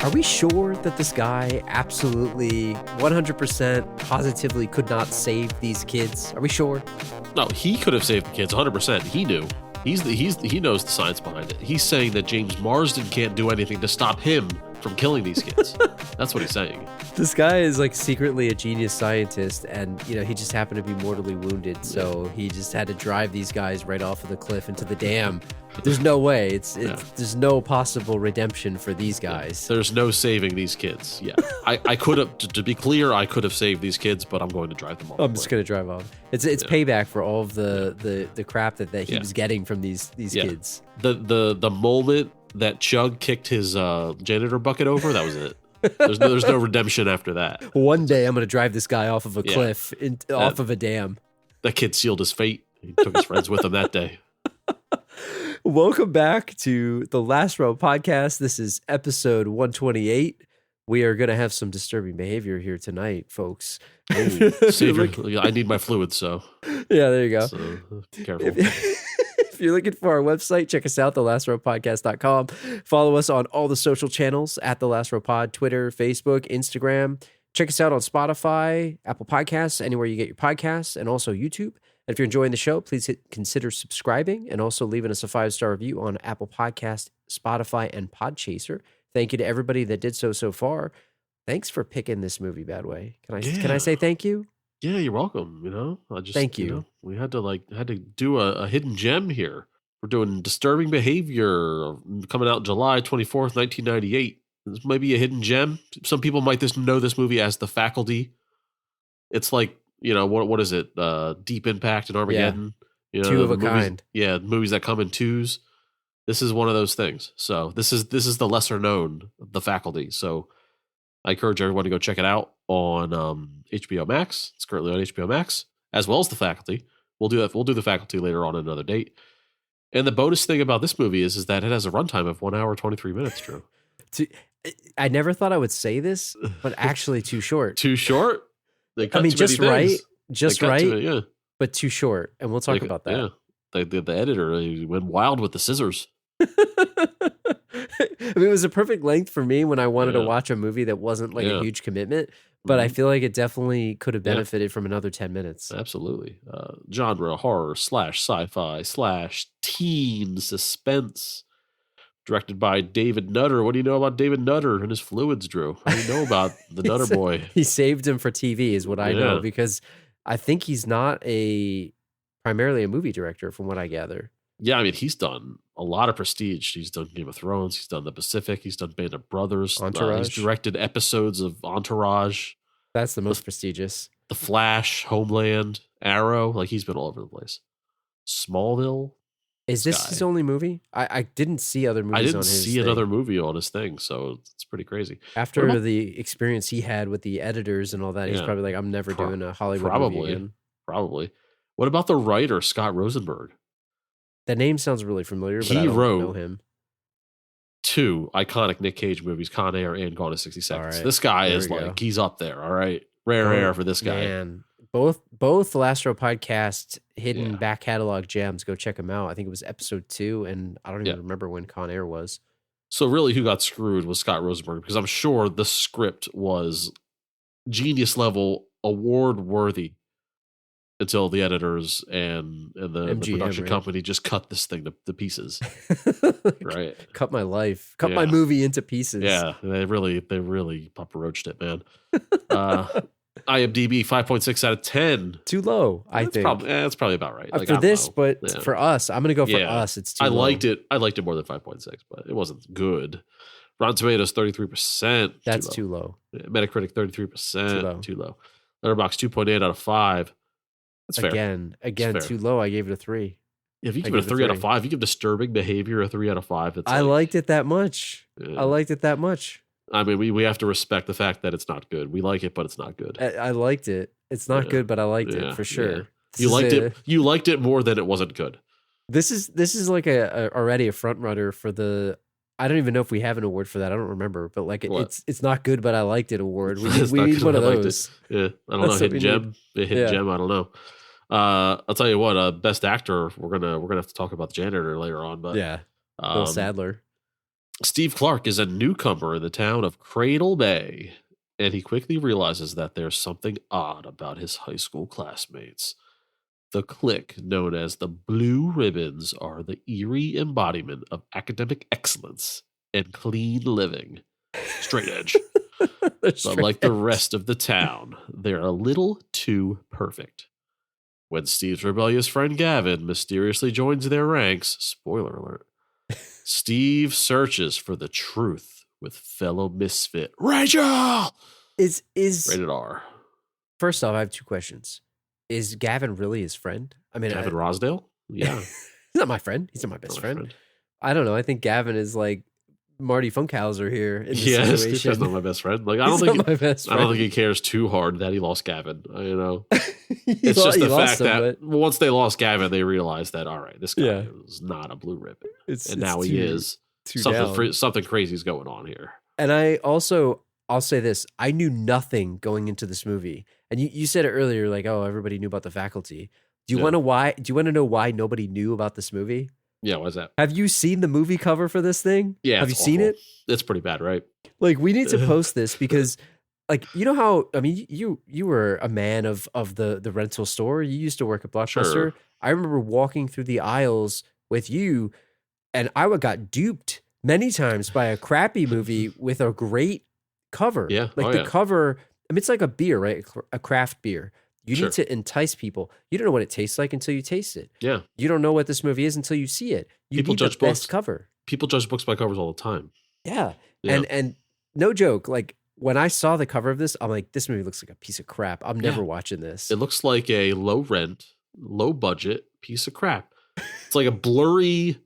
Are we sure that this guy absolutely 100% positively could not save these kids? Are we sure? No, he could have saved the kids 100%. He knew. He knows the science behind it. He's saying that James Marsden can't do anything to stop him from killing these kids. That's what he's saying. This guy is like secretly a genius scientist, and he just happened to be mortally wounded, so he just had to drive these guys right off of the cliff into the dam. There's no way. There's no possible redemption for these guys. There's no saving these kids. Yeah, I could have. To be clear, I could have saved these kids, but I'm going to drive them off. I'm just going to drive off. It's payback for all of the crap that he was getting from these kids. The moment that Chug kicked his janitor bucket over, that was it. There's no redemption after that. One day I'm going to drive this guy off of a cliff, off of a dam. That kid sealed his fate. He took his friends with him that day. Welcome back to the Last Row podcast. This is episode 128. We are going to have some disturbing behavior here tonight, folks. Ooh, I need my fluids, so. Yeah, there you go. So, careful. If you're looking for our website, check us out, thelastrowpodcast.com. Follow us on all the social channels at The Last Row Pod, Twitter, Facebook, Instagram. Check us out on Spotify, Apple Podcasts, anywhere you get your podcasts, and also YouTube. And if you're enjoying the show, please consider subscribing and also leaving us a 5-star review on Apple Podcasts, Spotify, and Podchaser. Thank you to everybody that did so far. Thanks for picking this movie, Badway. Can I say thank you? Yeah, you're welcome. Thank you. We had to do a hidden gem here. We're doing Disturbing Behavior, coming out July 24th, 1998. This might be a hidden gem. Some people might know this movie as The Faculty. It's like, what is it? Deep Impact and Armageddon. Yeah. Two of a kind. Yeah, movies that come in twos. This is one of those things. So this is the lesser known, The Faculty. So I encourage everyone to go check it out on HBO Max. It's currently on HBO Max, as well as The Faculty. We'll do that. We'll do The Faculty later on another date. And the bonus thing about this movie is that it has a runtime of 1 hour 23 minutes. Drew, I never thought I would say this, but actually too short. Too short. Just right, but too short. And we'll talk about that. Yeah, the editor he went wild with the scissors. It was a perfect length for me when I wanted to watch a movie that wasn't like a huge commitment, but I feel like it definitely could have benefited from another 10 minutes. Absolutely. Genre, horror / sci-fi / teen suspense. Directed by David Nutter. What do you know about David Nutter and his fluids, Drew? What do you know about the Nutter boy? He saved him for TV is what I know, because I think he's not primarily a movie director from what I gather. Yeah, I mean, he's done a lot of prestige. He's done Game of Thrones. He's done The Pacific. He's done Band of Brothers. Entourage. He's directed episodes of Entourage. That's the most prestigious. The Flash, Homeland, Arrow. Like, he's been all over the place. Smallville. Is this his only movie? I didn't see other movies on his I didn't see another movie on his thing, so it's pretty crazy. After the experience he had with the editors and all that, he's probably like, I'm never doing a Hollywood movie again. Probably. What about the writer, Scott Rosenberg? The name sounds really familiar, but I don't know him. 2 iconic Nick Cage movies, Con Air and Gone in 60 Seconds. Right, this guy is like, he's up there, all right? Rare air for this guy. Man. Both the Last Row podcast hidden back catalog gems. Go check them out. I think it was episode 2, and I don't even remember when Con Air was. So really, who got screwed was Scott Rosenberg, because I'm sure the script was genius level, award worthy, until the editors and the production company just cut this thing to pieces. Right? Cut my life. Cut my movie into pieces. Yeah, they really Papa Roached it, man. IMDb 5.6 out of 10. Too low, I think. That's probably about right. Like, for this, but for us, I'm going to go for us. It's too low. I liked it more than 5.6, but it wasn't good. Rotten Tomatoes 33%. That's too low. Metacritic 33%. Too low. Letterboxd 2.8 out of 5. That's fair. Again, too low. I gave it a 3. If you give it a 3 out of 5, you give Disturbing Behavior a 3 out of 5. I liked it that much. I liked it that much. I mean, we have to respect the fact that it's not good. We like it, but it's not good. I liked it. It's not good, but I liked it for sure. Yeah. You liked it more than it wasn't good. This is like already a front runner for the. I don't even know if we have an award for that. I don't remember, but like it's not good, but I liked it award. We need one of those. Yeah, I don't know. Hidden gem. Hidden gem. I don't know. I'll tell you what. Best actor. We're gonna have to talk about the janitor later on, but Bill Sadler. Steve Clark is a newcomer in the town of Cradle Bay, and he quickly realizes that there's something odd about his high school classmates. The clique, known as the Blue Ribbons, are the eerie embodiment of academic excellence and clean living. Straight edge. But like the rest of the town, they're a little too perfect. When Steve's rebellious friend Gavin mysteriously joins their ranks, spoiler alert, Steve searches for the truth with fellow misfit Rachel. Is Rated R. First off, I have two questions. Is Gavin really his friend? I mean, Gavin Rosdale? Yeah. He's not my friend. He's not my best friend. I don't know. I think Gavin is like Marty Funkhauser here in this situation. He's not my best friend. Like I don't think he cares too hard that he lost Gavin. You know, it's just the fact that once they lost Gavin, they realized that all right, this guy is not a blue ribbon, and now he is. Something crazy is going on here. And I'll say this: I knew nothing going into this movie, and you said it earlier, like, oh, everybody knew about the faculty. Do you want to know why nobody knew about this movie? Yeah, what's that? Have you seen the movie cover for this thing? Yeah. Have you seen it? It's pretty bad, right? Like, we need to post this because, like, you know how, I mean, you were a man of the rental store. You used to work at Blockbuster. Sure. I remember walking through the aisles with you, and I got duped many times by a crappy movie with a great cover. Yeah. Like the cover, I mean, it's like a beer, right? A craft beer. You need to entice people. You don't know what it tastes like until you taste it. Yeah. You don't know what this movie is until you see it. You need the best cover. People judge books by covers all the time. Yeah. And no joke, like when I saw the cover of this, I'm like, this movie looks like a piece of crap. I'm never watching this. It looks like a low rent, low budget piece of crap. It's like a blurry,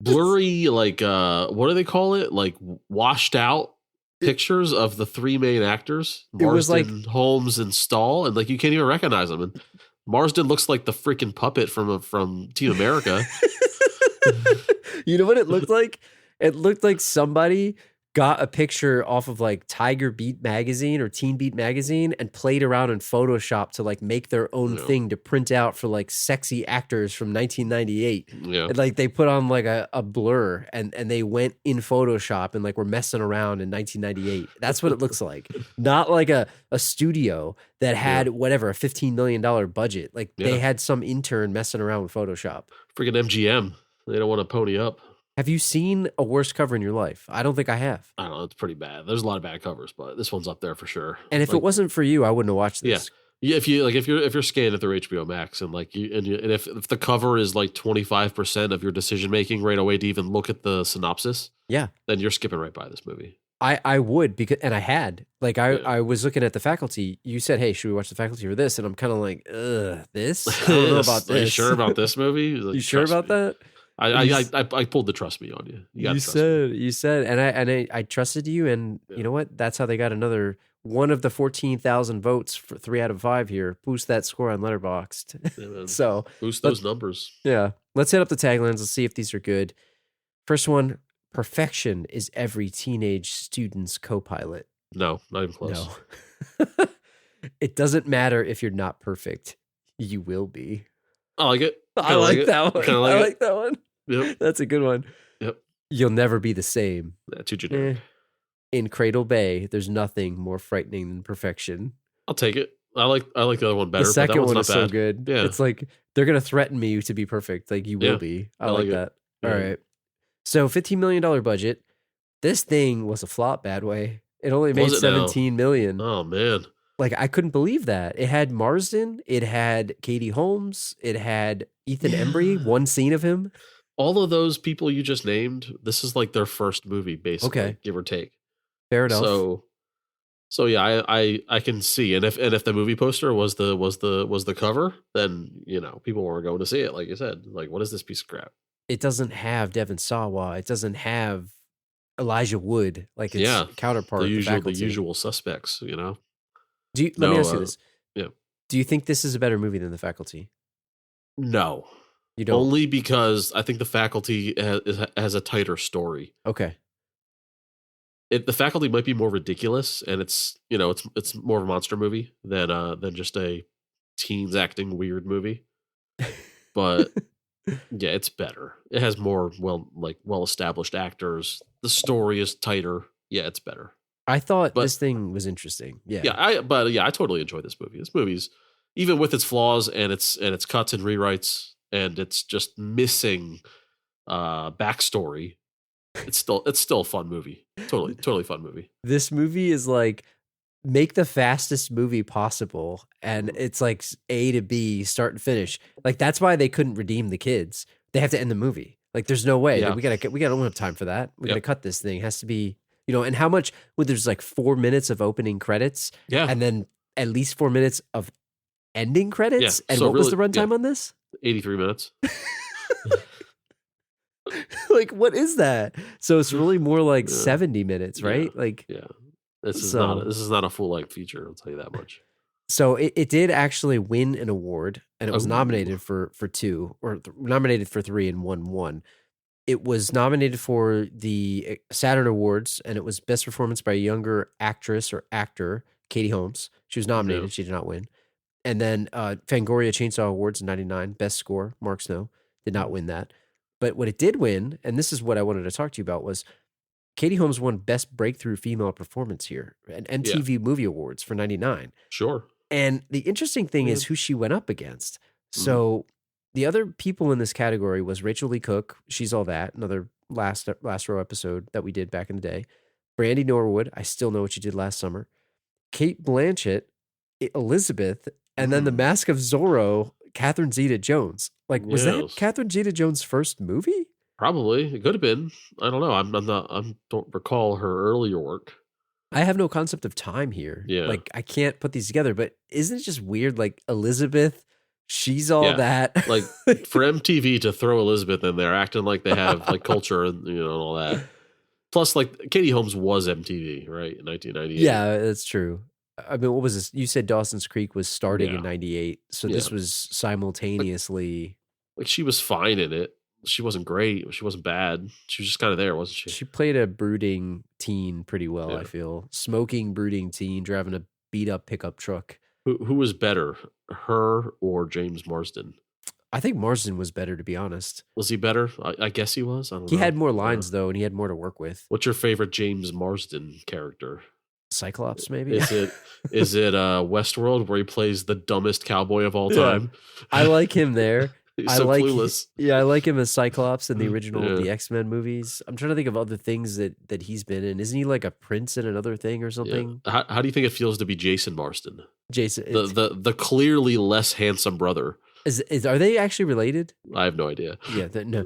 like what do they call it? Like washed out pictures of the three main actors, Marsden, Holmes, and Stahl, and like you can't even recognize them. And Marsden looks like the freaking puppet from Team America. You know what it looked like? It looked like somebody got a picture off of like Tiger Beat magazine or Teen Beat magazine and played around in Photoshop to like make their own thing to print out for like sexy actors from 1998. Yeah. And like they put on like a blur and they went in Photoshop and like were messing around in 1998. That's what it looks like. Not like a studio that had whatever, a $15 million budget. Like they had some intern messing around with Photoshop. Freaking MGM. They don't want to pony up. Have you seen a worse cover in your life? I don't think I have. I don't know. It's pretty bad. There's a lot of bad covers, but this one's up there for sure. And if it wasn't for you, I wouldn't have watched this. Yeah. If you're scanning through HBO Max and like and if the cover is like 25% of your decision making right away to even look at the synopsis, then you're skipping right by this movie. I would because I had like I was looking at the faculty. You said, "Hey, should we watch the faculty for this?" And I'm kind of like, this. I don't know about this. Are you sure about this movie? Like, you sure about that? I pulled the trust me on you. You said, and I trusted you, and you know what? That's how they got another one of the 14,000 votes for 3 out of 5 here. Boost that score on Letterboxd. Yeah, So boost those numbers. Yeah, let's hit up the taglines. Let's see if these are good. First one: perfection is every teenage student's co-pilot. No, not even close. No. It doesn't matter if you're not perfect. You will be. I like it. I like that one. I like that one. Yep. That's a good one. Yep. You'll never be the same. Yeah, too generic. In Cradle Bay, there's nothing more frightening than perfection. I'll take it. I like the other one better. The second but that one one's is not so bad. good. Yeah. It's like they're gonna threaten me to be perfect. Like you will be. I like that. Yeah. All right. So $15 million budget. This thing was a flop, Badway. It only made $17 million. Oh man. Like I couldn't believe that. It had Marsden, it had Katie Holmes, it had Ethan Embry, one scene of him. All of those people you just named, this is like their first movie, basically, give or take. Fair enough. So yeah, I can see, and if the movie poster was the cover, then people weren't going to see it. Like you said, like what is this piece of crap? It doesn't have Devon Sawa. It doesn't have Elijah Wood, like its counterpart. The usual suspects. Let me ask you this. Yeah. Do you think this is a better movie than The Faculty? No. You don't? Only because I think The Faculty has a tighter story. Okay. The Faculty might be more ridiculous, and it's more of a monster movie than just a teens acting weird movie. But Yeah, it's better. It has more well established actors. The story is tighter. Yeah, it's better. I thought But this thing was interesting. Yeah. yeah, I totally enjoyed this movie. This movie's, even with its flaws and its cuts and rewrites and it's just missing backstory, it's still a fun movie. Totally fun movie. This movie is like, make the fastest movie possible, and it's like A to B, start and finish. Like that's why they couldn't redeem the kids. They have to end the movie. Like there's no way. Yeah. We don't have time for that. We Yep. gotta cut this thing. It has to be, and how much, well, there's like 4 minutes of opening credits, Yeah. and then at least 4 minutes of ending credits. Yeah, And so what was the really- runtime on this? 83 minutes. Like, what is that? So it's really more like Yeah. 70 minutes, right? Like, Yeah. This is So- not a full length feature, I'll tell you that much. so it did actually win an award, and it was Ooh. nominated for 2, or nominated for 3 and won 1. It was nominated for the Saturn Awards, and it was Best Performance by a Younger Actress or Actor, Katie Holmes. She was nominated. Yeah. She did not win. And then Fangoria Chainsaw Awards in 99, Best Score, Mark Snow, did not win that. But what it did win, and this is what I wanted to talk to you about, was Katie Holmes won Best Breakthrough Female Performance here at MTV Movie Awards for 99. Sure. And the interesting thing is who she went up against. So the other people in this category was Rachel Lee Cook. She's All That, another last row episode that we did back in the day. Brandy Norwood. I still know what you did last summer. Kate Blanchett, Elizabeth, and then The Mask of Zorro, Catherine Zeta-Jones. Like, was that Yes. Catherine Zeta-Jones' first movie? Probably. It could have been. I don't know. I don't recall her earlier work. I have no concept of time here. Yeah. Like, I can't put these together, but isn't it just weird? Like, Elizabeth, she's all Yeah. that. Like for MTV to throw Elizabeth in there acting like they have like culture and and all that. Plus, like Katie Holmes was MTV, right? In 1998. Yeah, that's true. I mean, what was this? You said Dawson's Creek was starting in Yeah. 98. So this Yeah. was simultaneously. Like she was fine in it. She wasn't great. She wasn't bad. She was just kind of there, wasn't she? She played a brooding teen pretty well, Yeah. I feel. Smoking, brooding teen, driving a beat up pickup truck. Who was better, her or James Marsden? I think Marsden was better, to be honest. Was he better? I guess he was. I don't He know. had more lines, though, and he had more to work with. What's your favorite James Marsden character? Cyclops, maybe? Is it Westworld where he plays the dumbest cowboy of all Yeah. time? I like him there. He's I so like, clueless. Yeah, I like him as Cyclops in the original Yeah. the X-Men movies. I'm trying to think of other things that he's been in. Isn't he like a prince in another thing or Yeah. something? How do you think it feels to be Jason Marsden, Jason, the clearly less handsome brother? are they actually related? I have no idea. Yeah, no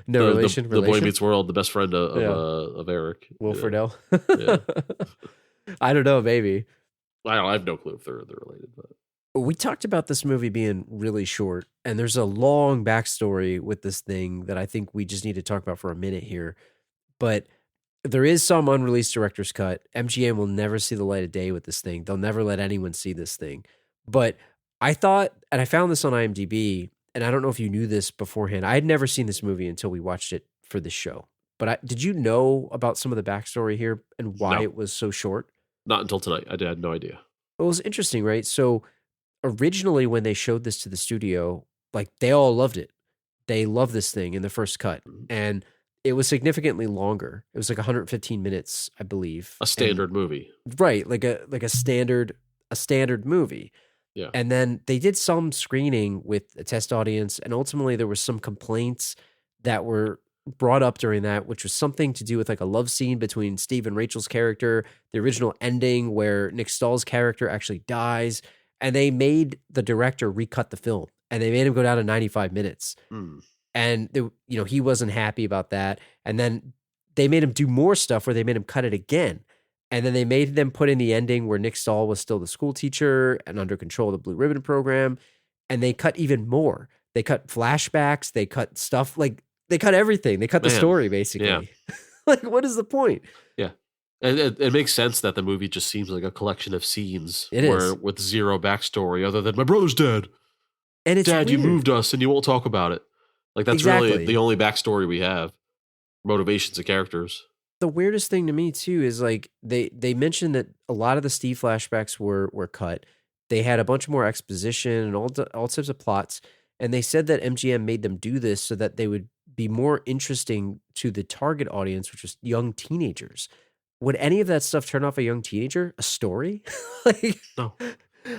The- relation. The Boy Meets World, the best friend of Yeah. of Eric. Will Yeah. Friedle. Yeah. I don't know, maybe. I have no clue if they're related, but We talked about this movie being really short, and there's a long backstory with this thing that I think we just need to talk about for a minute here. But there is some unreleased director's cut. MGM will never see the light of day with this thing. They'll never let anyone see this thing. But I thought, and I found this on IMDb, and I don't know if you knew this beforehand. I had never seen this movie until we watched it for this show. But did you know about some of the backstory here and why No. it was so short? not until tonight. I had no idea. It was interesting, right? So originally when they showed this to the studio, like they all loved it. They loved this thing in the first cut. And it was significantly longer. It was like 115 minutes, I believe. A standard movie. Right, like a standard movie. Yeah. And then they did some screening with a test audience, and ultimately there were some complaints that were brought up during that, which was something to do with like a love scene between Steve and Rachel's character, the original ending where Nick Stahl's character actually dies, and they made the director recut the film, and they made him go down to 95 minutes. Mm. And he wasn't happy about that. And then they made him do more stuff where they made him cut it again. And then they made them put in the ending where Nick Stahl was still the school teacher and under control of the Blue Ribbon program. And they cut even more. They cut flashbacks. They cut stuff like they cut everything. They cut the Man. story basically. Yeah. Like, what is the point? Yeah. And it makes sense that the movie just seems like a collection of scenes It is. with zero backstory other than my brother's dead. And it's Dad, you weird. moved us and you won't talk about it. Like that's Exactly. really the only backstory we have. Motivations of characters. The weirdest thing to me too is like they mentioned that a lot of the Steve flashbacks were cut. They had a bunch more exposition and all types of plots. And they said that MGM made them do this so that they would be more interesting to the target audience, which was young teenagers. Would any of that stuff turn off a young teenager? A story? Like, No.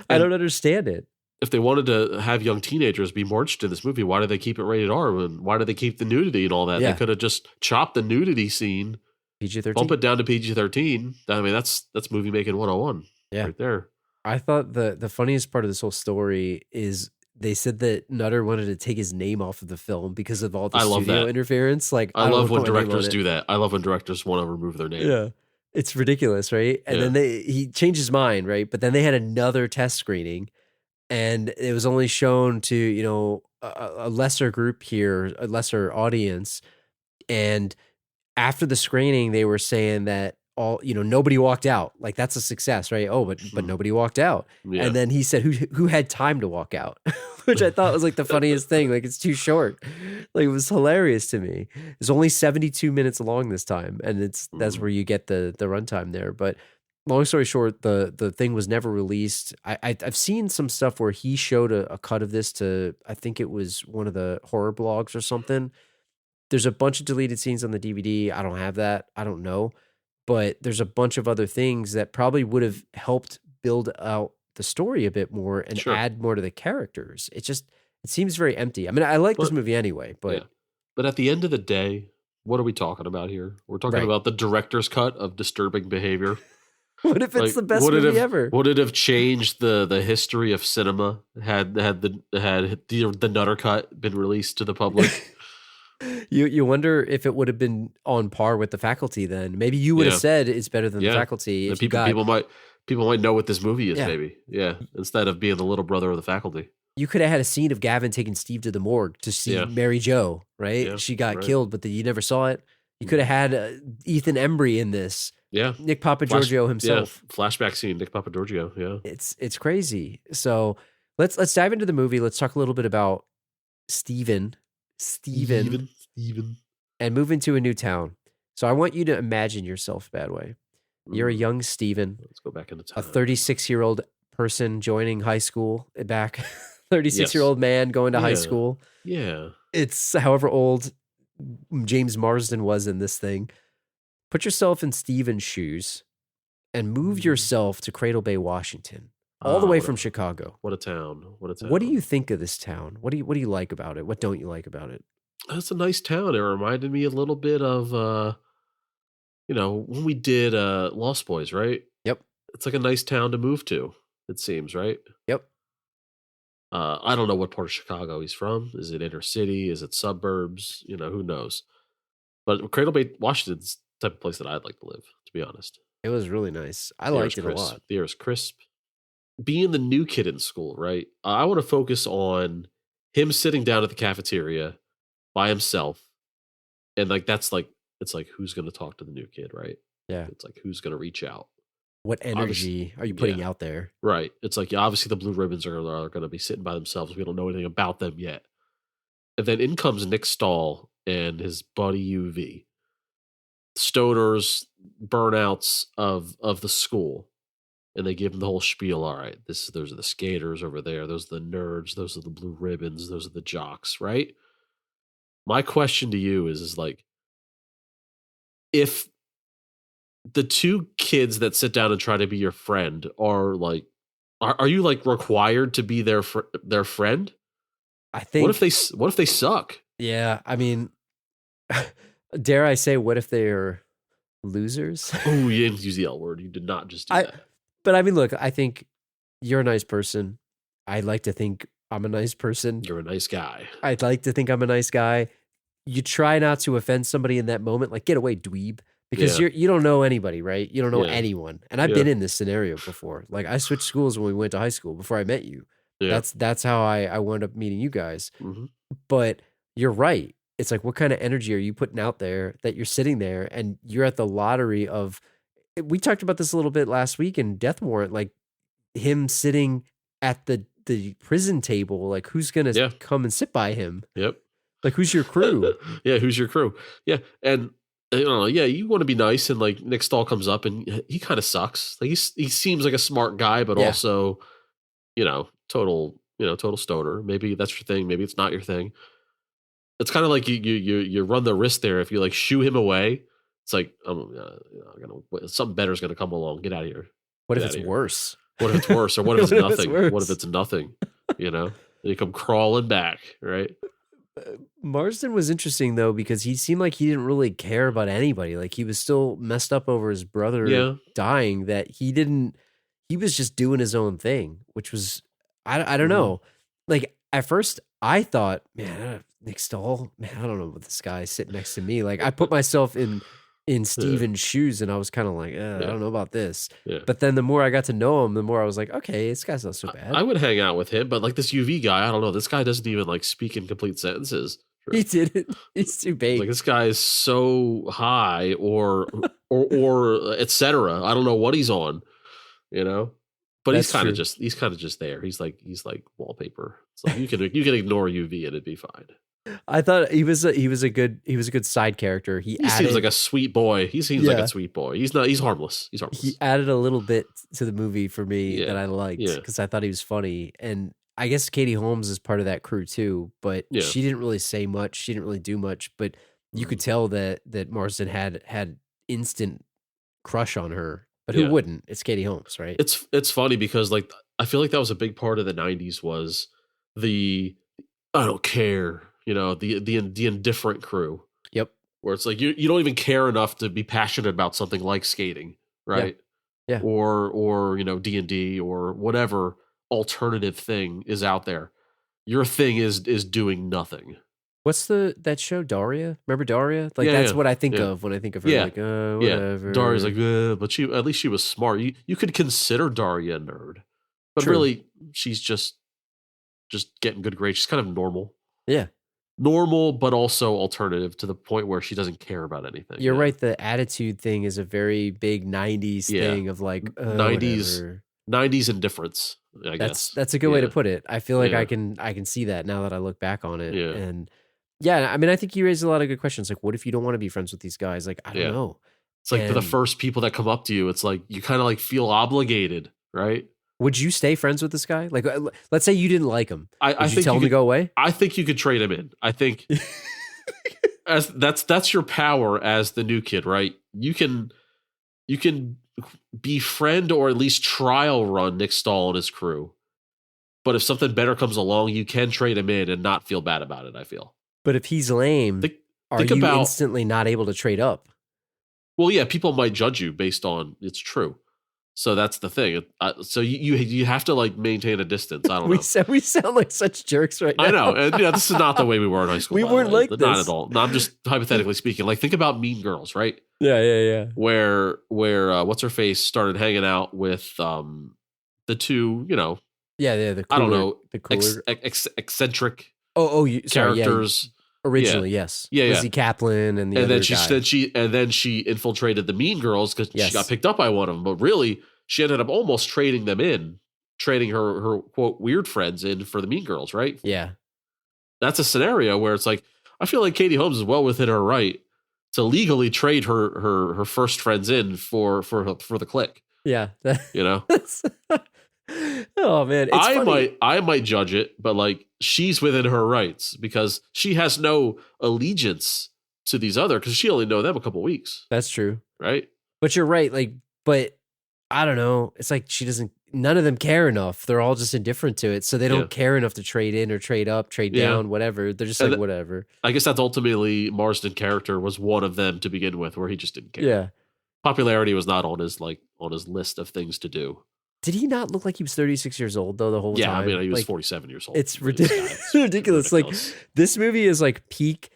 I don't understand it. If they wanted to have young teenagers be more interested in this movie, why did they keep it rated R? And why did they keep the nudity and all that? Yeah. They could have just chopped the nudity scene, PG-13. bump it down to PG-13. I mean, that's movie making 101 right there. I thought the funniest part of this whole story is they said that Nutter wanted to take his name off of the film because of all the studio interference. Like, I love when directors do that. I love when directors want to remove their name. Yeah. It's ridiculous, right? And then he changed his mind, right? But then they had another test screening, and it was only shown to, you know, a lesser group here, a lesser audience. And after the screening, they were saying that nobody walked out. Like, that's a success, right? Oh, but nobody walked out. Yeah. And then he said, who had time to walk out? Which I thought was like the funniest thing. Like, it's too short. Like, it was hilarious to me. It's only 72 minutes long this time. And that's where you get the runtime there. But long story short, the thing was never released. I've seen some stuff where he showed a cut of this to, I think it was one of the horror blogs or something. There's a bunch of deleted scenes on the DVD. I don't have that. I don't know. But there's a bunch of other things that probably would have helped build out the story a bit more and add more to the characters. It seems very empty. I mean, I like this movie anyway, but... Yeah. But at the end of the day, what are we talking about here? We're talking about the director's cut of disturbing behavior. What if it's the best movie ever? Would it have changed the history of cinema had the Nutter cut been released to the public? You wonder if it would have been on par with The Faculty then. Maybe you would have said it's better than The Faculty. If people might know what this movie is, maybe. Yeah. Instead of being the little brother of The Faculty. You could have had a scene of Gavin taking Steve to the morgue to see Mary Jo, right? Yeah, she got killed, but you never saw it. You could have had Ethan Embry in this. Yeah. Nick Papagiorgio himself. Yeah. Flashback scene, Nick Papagiorgio, yeah. It's crazy. So let's dive into the movie. Let's talk a little bit about Steven, and move into a new town. So I want you to imagine yourself, Badway. You're a young Steven. Let's go back into time. A 36-year-old person joining high school back. 36-year-old man going to high school. Yeah. It's however old James Marsden was in this thing. Put yourself in Steven's shoes and move yourself to Cradle Bay, Washington. All the way from Chicago. What a town. What do you think of this town? What do you like about it? What don't you like about it? It's a nice town. It reminded me a little bit of, when we did Lost Boys, right? Yep. It's like a nice town to move to, it seems, right? Yep. I don't know what part of Chicago he's from. Is it inner city? Is it suburbs? Who knows? But Cradle Bay, Washington's the type of place that I'd like to live, to be honest. It was really nice. I liked it a lot. The air is crisp. Being the new kid in school, right? I want to focus on him sitting down at the cafeteria by himself. And it's like, who's going to talk to the new kid, right? Yeah. It's like, who's going to reach out? What energy are you putting out there? Right. It's like, obviously the Blue Ribbons are going to be sitting by themselves. We don't know anything about them yet. And then in comes Nick Stahl and his buddy UV. Stoners, burnouts of the school. And they give him the whole spiel. All right, those are the skaters over there. Those are the nerds. Those are the Blue Ribbons. Those are the jocks, right? My question to you is like, if the two kids that sit down and try to be your friend are like, are you like required to be their friend? I think. What if they suck? Yeah, I mean, dare I say, what if they're losers? Oh, you didn't use the L word. You did not just do that. But I mean, look, I think you're a nice person. I'd like to think I'm a nice person. You're a nice guy. I'd like to think I'm a nice guy. You try not to offend somebody in that moment, like, get away, dweeb. Because you don't know anybody, right? You don't know anyone. And I've been in this scenario before. Like, I switched schools when we went to high school before I met you. Yeah. That's how I wound up meeting you guys. Mm-hmm. But you're right. It's like, what kind of energy are you putting out there that you're sitting there and you're at the lottery of... We talked about this a little bit last week in Death Warrant, like him sitting at the prison table, like who's going to come and sit by him? Yep. Like, who's your crew? Who's your crew? Yeah. And you want to be nice. And like Nick Stahl comes up and he kind of sucks. Like he seems like a smart guy, but also, total total stoner. Maybe that's your thing. Maybe it's not your thing. It's kind of like you run the risk there. If you like shoo him away, it's like something better is going to come along. Get out of here. What if it's worse? What if it's worse? Or what if it's What if it's nothing? worse? What if it's nothing? You come crawling back, right? Marsden was interesting though, because he seemed like he didn't really care about anybody. Like he was still messed up over his brother dying, that he was just doing his own thing, which was, I don't know. Like at first I thought, man, Nick Stahl, man, I don't know about this guy sitting next to me. Like I put myself in Steven's shoes and I was kind of like, I don't know about this. Yeah. But then the more I got to know him, the more I was like, okay, this guy's not so bad. I would hang out with him, but like this UV guy, I don't know. This guy doesn't even like speak in complete sentences. He didn't. He's too big. Like this guy is so high or etc. I don't know what he's on, But he's kind of just there. He's like wallpaper. So you can ignore UV and it'd be fine. I thought he was a good side character. He seems like a sweet boy. He seems like a sweet boy. He's harmless. He's harmless. He added a little bit to the movie for me that I liked because I thought he was funny. And I guess Katie Holmes is part of that crew too, but she didn't really say much. She didn't really do much, but you could tell that Marsden had instant crush on her. But who wouldn't? It's Katie Holmes, right? It's funny because like I feel like that was a big part of the 90s was the I don't care, the indifferent crew. Yep. Where it's like you don't even care enough to be passionate about something like skating, right? Yeah. Or D&D or whatever alternative thing is out there. Your thing is doing nothing. What's that show, Daria? Remember Daria? Like that's what I think of when I think of her. Like, whatever. Yeah. Daria's like, but at least she was smart. You could consider Daria a nerd, but really, she's just getting good grades. She's kind of normal. Yeah, normal, but also alternative to the point where she doesn't care about anything. You're right. The attitude thing is a very big '90s thing of like '90s indifference. I guess that's a good way to put it. I feel like I can see that now that I look back on it. Yeah. And I mean, I think you raised a lot of good questions. Like, what if you don't want to be friends with these guys? Like, I don't know. It's like for the first people that come up to you, it's like you kind of like feel obligated, right? Would you stay friends with this guy? Like, let's say you didn't like him. I Would you think tell him to go away? I think you could trade him in. I think that's your power as the new kid, right? You can befriend or at least trial run Nick Stahl and his crew. But if something better comes along, you can trade him in and not feel bad about it, I feel. But if he's lame, are you instantly not able to trade up? Well, yeah, people might judge you based on it's true. So that's the thing. So you have to like maintain a distance. I don't know. We sound like such jerks right now. I know. And this is not the way we were in high school. We weren't like this. Not at all. No, I'm just hypothetically speaking. Like think about Mean Girls, right? Yeah. Where what's her face started hanging out with the two, Yeah, the cooler, I don't know, the cooler eccentric characters. Originally, yes. Yeah. Lizzie Kaplan and the other guy. And then she infiltrated the Mean Girls because she got picked up by one of them. But really, she ended up almost trading her quote weird friends in for the Mean Girls, right? Yeah. That's a scenario where it's like I feel like Katie Holmes is well within her right to legally trade her first friends in for the clique. Yeah. Oh man, it's funny. I might judge it, but like she's within her rights because she has no allegiance to these other because she only know them a couple weeks. That's true, right? But you're right. Like, but I don't know. It's like she doesn't. None of them care enough. They're all just indifferent to it, so they don't care enough to trade in or trade up, trade down, whatever. They're just like whatever. I guess that's ultimately Marsden's character was one of them to begin with, where he just didn't care. Yeah, popularity was not on his list of things to do. Did he not look like he was 36 years old though the whole time? Yeah, I mean he was 47 years old. It's ridiculous. Ridiculous. Like this movie is like peak.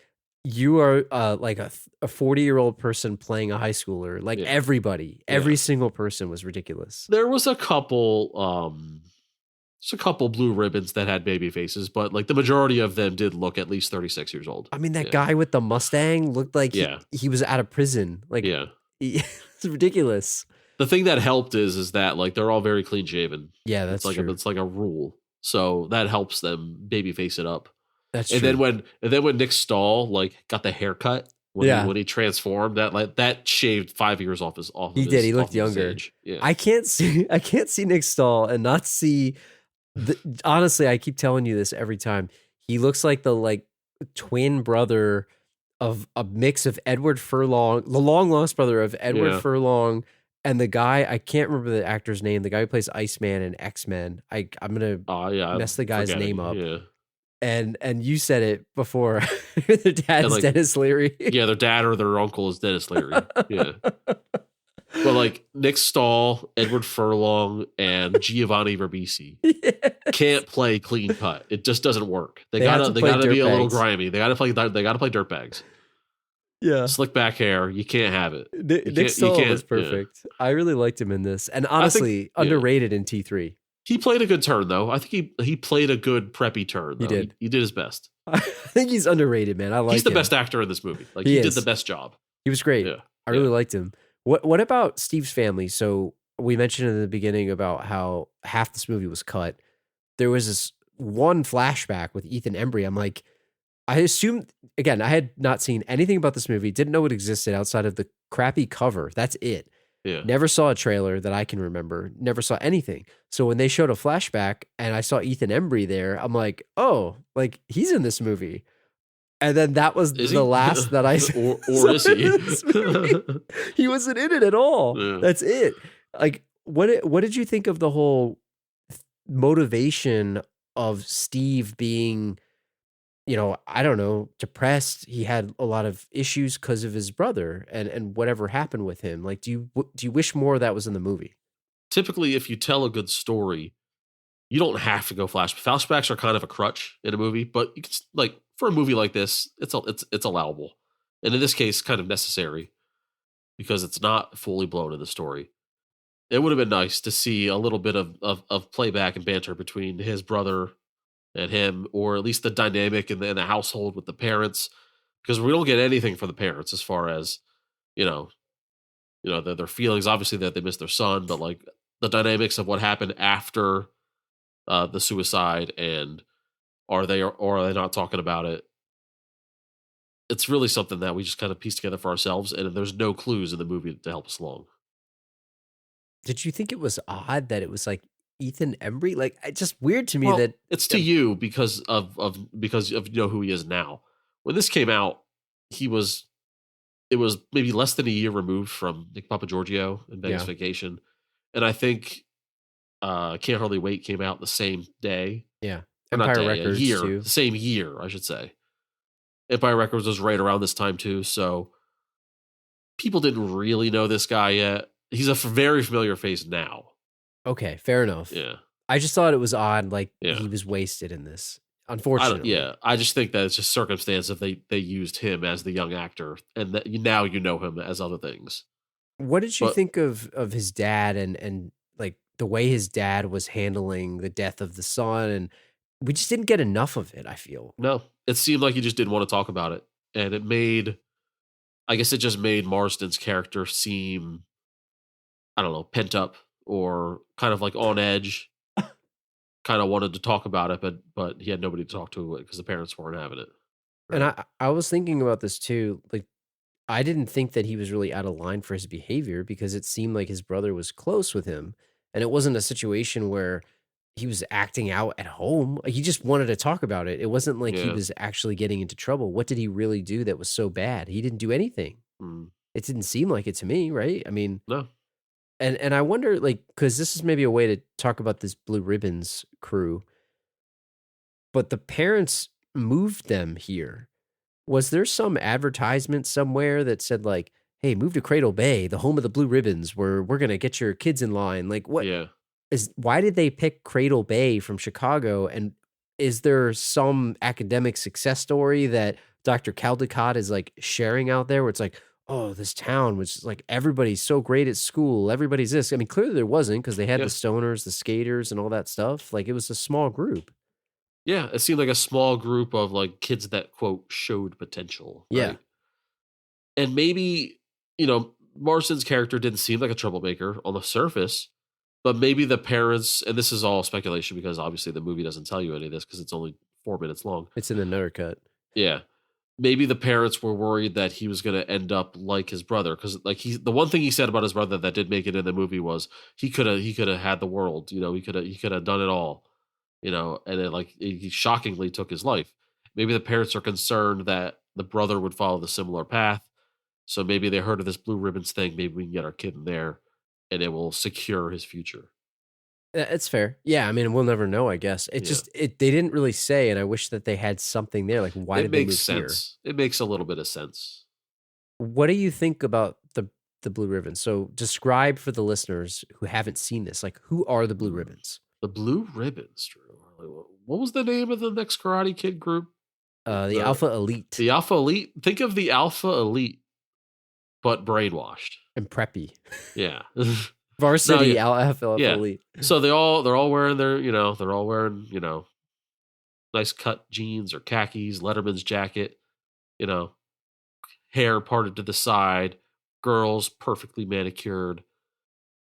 You are like a 40-year-old person playing a high schooler. Like everybody, every single person was ridiculous. There was a couple, blue ribbons that had baby faces, but like the majority of them did look at least 36 years old. I mean, that guy with the Mustang looked like he was out of prison. Like, it's ridiculous. The thing that helped is that like they're all very clean shaven. Yeah, that's true. It's like a rule, so that helps them baby face it up. That's true. And then when Nick Stahl like got the haircut when he transformed, that shaved 5 years off his. He did. He looked younger. Yeah. I can't see Nick Stahl and not see Honestly, I keep telling you this every time. He looks like the twin brother of a mix of Edward Furlong, the long lost brother of Edward Yeah. Furlong, and the guy I can't remember the actor's name. The guy who plays Iceman in X-Men. I'm gonna Yeah, mess the guy's forgetting. name up. Yeah. And you said it before. Their dad's Dennis Leary. Yeah, their dad or their uncle is Dennis Leary. Yeah. But like Nick Stahl, Edward Furlong, and Giovanni Ribisi can't play clean cut. It just doesn't work. They gotta be a little grimy. They gotta play dirtbags. Yeah. Slick back hair. You can't have it. Nick Stahl was perfect. Yeah. I really liked him in this. And honestly, underrated in T3. He played a good turn though. I think he played a good preppy turn though. He did his best. I think he's underrated, man. He's the best actor in this movie. Like he did the best job. He was great. Yeah. I really liked him. What about Steve's family? So we mentioned in the beginning about how half this movie was cut. There was this one flashback with Ethan Embry. I'm like, I assumed, again, I had not seen anything about this movie, didn't know it existed outside of the crappy cover. That's it. Yeah. Never saw a trailer that I can remember. Never saw anything. So when they showed a flashback and I saw Ethan Embry there, I'm like, oh, like he's in this movie. And then that was the last that I saw. Or is he? He wasn't in it at all. Yeah. That's it. Like, what did you think of the whole motivation of Steve being, I don't know, depressed? He had a lot of issues because of his brother and whatever happened with him. Like, do you wish more of that was in the movie? Typically, if you tell a good story, you don't have to go flashbacks are kind of a crutch in a movie, but you can, for a movie like this, it's allowable, and in this case, kind of necessary because it's not fully blown in the story. It would have been nice to see a little bit of playback and banter between his brother and him, or at least the dynamic in the household with the parents, because we don't get anything from the parents as far as their feelings. Obviously, that they miss their son, but like the dynamics of what happened after the suicide, and are they not talking about it? It's really something that we just kind of piece together for ourselves, and there's no clues in the movie to help us along. Did you think it was odd that it was like Ethan Embry? Like, it's just weird to me that it's to you because of who he is now. When this came out, it was maybe less than a year removed from Nick Papagiorgio and Vegas Vacation, and I think Can't Hardly Wait came out the same day. Yeah, Empire Records too. The same year, I should say. Empire Records was right around this time too, so people didn't really know this guy yet. He's a very familiar face now. Okay, fair enough. Yeah. I just thought it was odd, he was wasted in this, unfortunately. I just think that it's just circumstance if they used him as the young actor, and that now you know him as other things. What did you think of his dad and like the way his dad was handling the death of the son? And we just didn't get enough of it, I feel. No, it seemed like he just didn't want to talk about it. And it just made Marsden's character seem, I don't know, pent up or kind of like on edge. Kind of wanted to talk about it, but he had nobody to talk to because the parents weren't having it. Right? And I was thinking about this too. Like, I didn't think that he was really out of line for his behavior because it seemed like his brother was close with him. And it wasn't a situation where he was acting out at home. Like, he just wanted to talk about it. It wasn't like he was actually getting into trouble. What did he really do that was so bad? He didn't do anything. It didn't seem like it to me, right? I mean, no. And I wonder, because this is maybe a way to talk about this Blue Ribbons crew, but the parents moved them here. Was there some advertisement somewhere that said hey, move to Cradle Bay, the home of the Blue Ribbons, where we're going to get your kids in line? Like, what? Yeah. Why did they pick Cradle Bay from Chicago? And is there some academic success story that Dr. Caldecott is sharing out there where it's oh, this town was everybody's so great at school. Everybody's this. I mean, clearly there wasn't, because they had the stoners, the skaters, and all that stuff. It was a small group. Yeah, it seemed like a small group of kids that, quote, showed potential. Right? Yeah. And maybe, Marston's character didn't seem like a troublemaker on the surface, but maybe the parents, and this is all speculation because obviously the movie doesn't tell you any of this because it's only 4 minutes long. It's in the Nutter Cut. Yeah. Maybe the parents were worried that he was going to end up like his brother, because the one thing he said about his brother that did make it in the movie was he could have had the world, he could have done it all, and then like he shockingly took his life. Maybe the parents are concerned that the brother would follow the similar path. So maybe they heard of this blue ribbons thing. Maybe we can get our kid in there and it will secure his future. It's fair. Yeah, I mean, we'll never know, I guess. They didn't really say, and I wish that they had something there. Like, why did they move sense. It makes a little bit of sense. What do you think about the blue ribbons? So describe for the listeners who haven't seen this, like, who are the blue ribbons? The blue ribbons, Drew. What was the name of the next Karate Kid group? The Alpha Elite. The Alpha Elite. Think of the Alpha Elite, but brainwashed. And preppy. Yeah. Varsity Alpha Elite. So they're all wearing nice cut jeans or khakis, Letterman's jacket, hair parted to the side, girls perfectly manicured,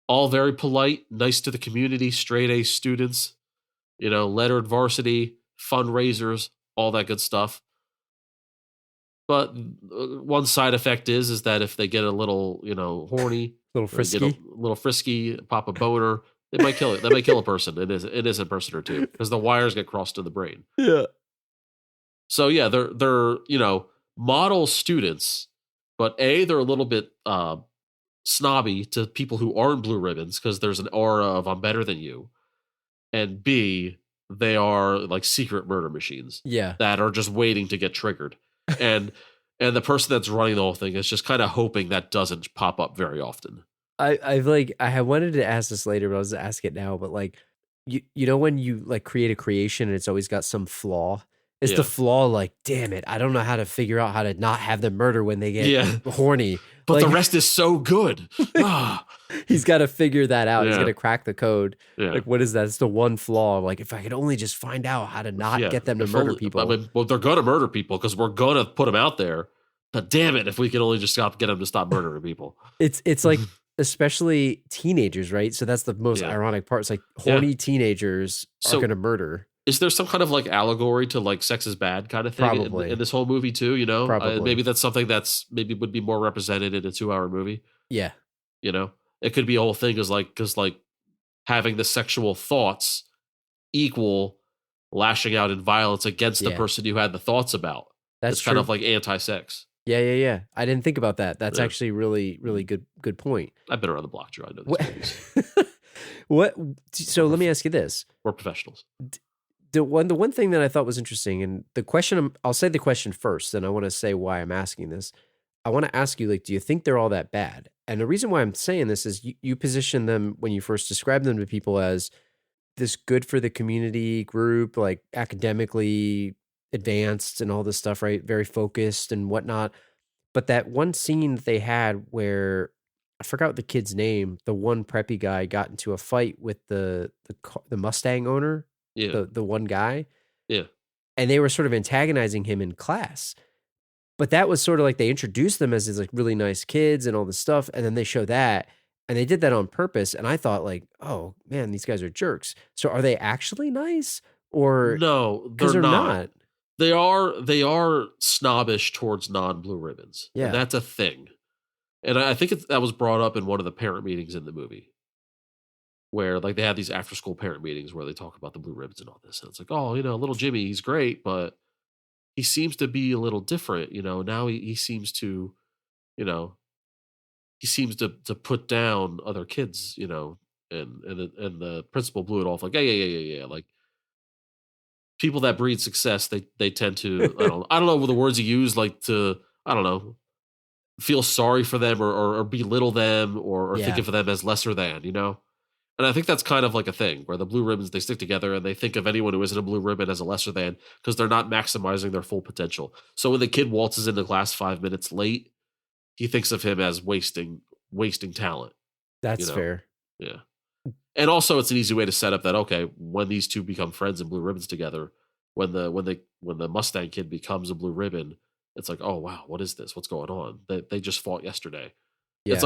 all very polite, nice to the community, straight A students, lettered varsity, fundraisers, all that good stuff. But one side effect is that if they get a little, horny, a little frisky, pop a boner, they might kill it. They might kill a person. It is a person or two because the wires get crossed to the brain. Yeah. So yeah, they're model students, but they're a little bit snobby to people who aren't blue ribbons because there's an aura of I'm better than you, and B, they are like secret murder machines. Yeah. That are just waiting to get triggered. And the person that's running the whole thing is just kind of hoping that doesn't pop up very often. I had wanted to ask this later, but I was to ask it now. But like, you know, when you like create a creation and it's always got some flaw, is the flaw like, damn it, I don't know how to figure out how to not have them murder when they get horny. But like, the rest is so good. He's got to figure that out. He's going to crack the code. Yeah. Like, what is that? It's the one flaw. Like, if I could only just find out how to not get them to murder people. I mean, well, they're going to murder people because we're going to put them out there. But damn it, if we can only just get them to stop murdering people. It's like, especially teenagers, right? So that's the most ironic part. It's like horny teenagers are going to murder. Is there some kind of like allegory to like sex is bad kind of thing in this whole movie too? You know, maybe that's something that's maybe would be more represented in a 2-hour movie. Yeah, you know, it could be a whole thing because having the sexual thoughts equal lashing out in violence against the person you had the thoughts about. That's kind of like anti-sex. Yeah. I didn't think about that. That's actually really, really good point. I've been around the block, Joe. I know these movies. So let me ask you this: we're professionals. The one thing that I thought was interesting, and the question, I'll say the question first, and I want to say why I'm asking this. I want to ask you, like, do you think they're all that bad? And the reason why I'm saying this is you position them when you first describe them to people as this good for the community group, like academically advanced and all this stuff, right? Very focused and whatnot. But that one scene that they had where I forgot the kid's name, the one preppy guy got into a fight with the Mustang owner. Yeah. The one guy. Yeah. And they were sort of antagonizing him in class. But that was sort of like they introduced them as these like really nice kids and all this stuff. And then they show that. And they did that on purpose. And I thought like, oh man, these guys are jerks. So are they actually nice? Or no, they're not. They are snobbish towards non-blue ribbons. Yeah. And that's a thing. And I think that was brought up in one of the parent meetings in the movie. Where like they have these after school parent meetings where they talk about the blue ribbons and all this. And it's like, oh, little Jimmy, he's great, but he seems to be a little different. Now he seems to, he seems to put down other kids, and the principal blew it off like, yeah. Like people that breed success, they tend to, I don't know the words he used, like to, I don't know, feel sorry for them or belittle them or think of them as lesser than, And I think that's kind of like a thing where the blue ribbons, they stick together and they think of anyone who isn't a blue ribbon as a lesser than because they're not maximizing their full potential. So when the kid waltzes into class 5 minutes late, he thinks of him as wasting talent. That's fair. Yeah. And also it's an easy way to set up that, okay, when these two become friends and blue ribbons together, when the Mustang kid becomes a blue ribbon, it's like, oh wow, what is this? What's going on? They just fought yesterday. Yeah. It's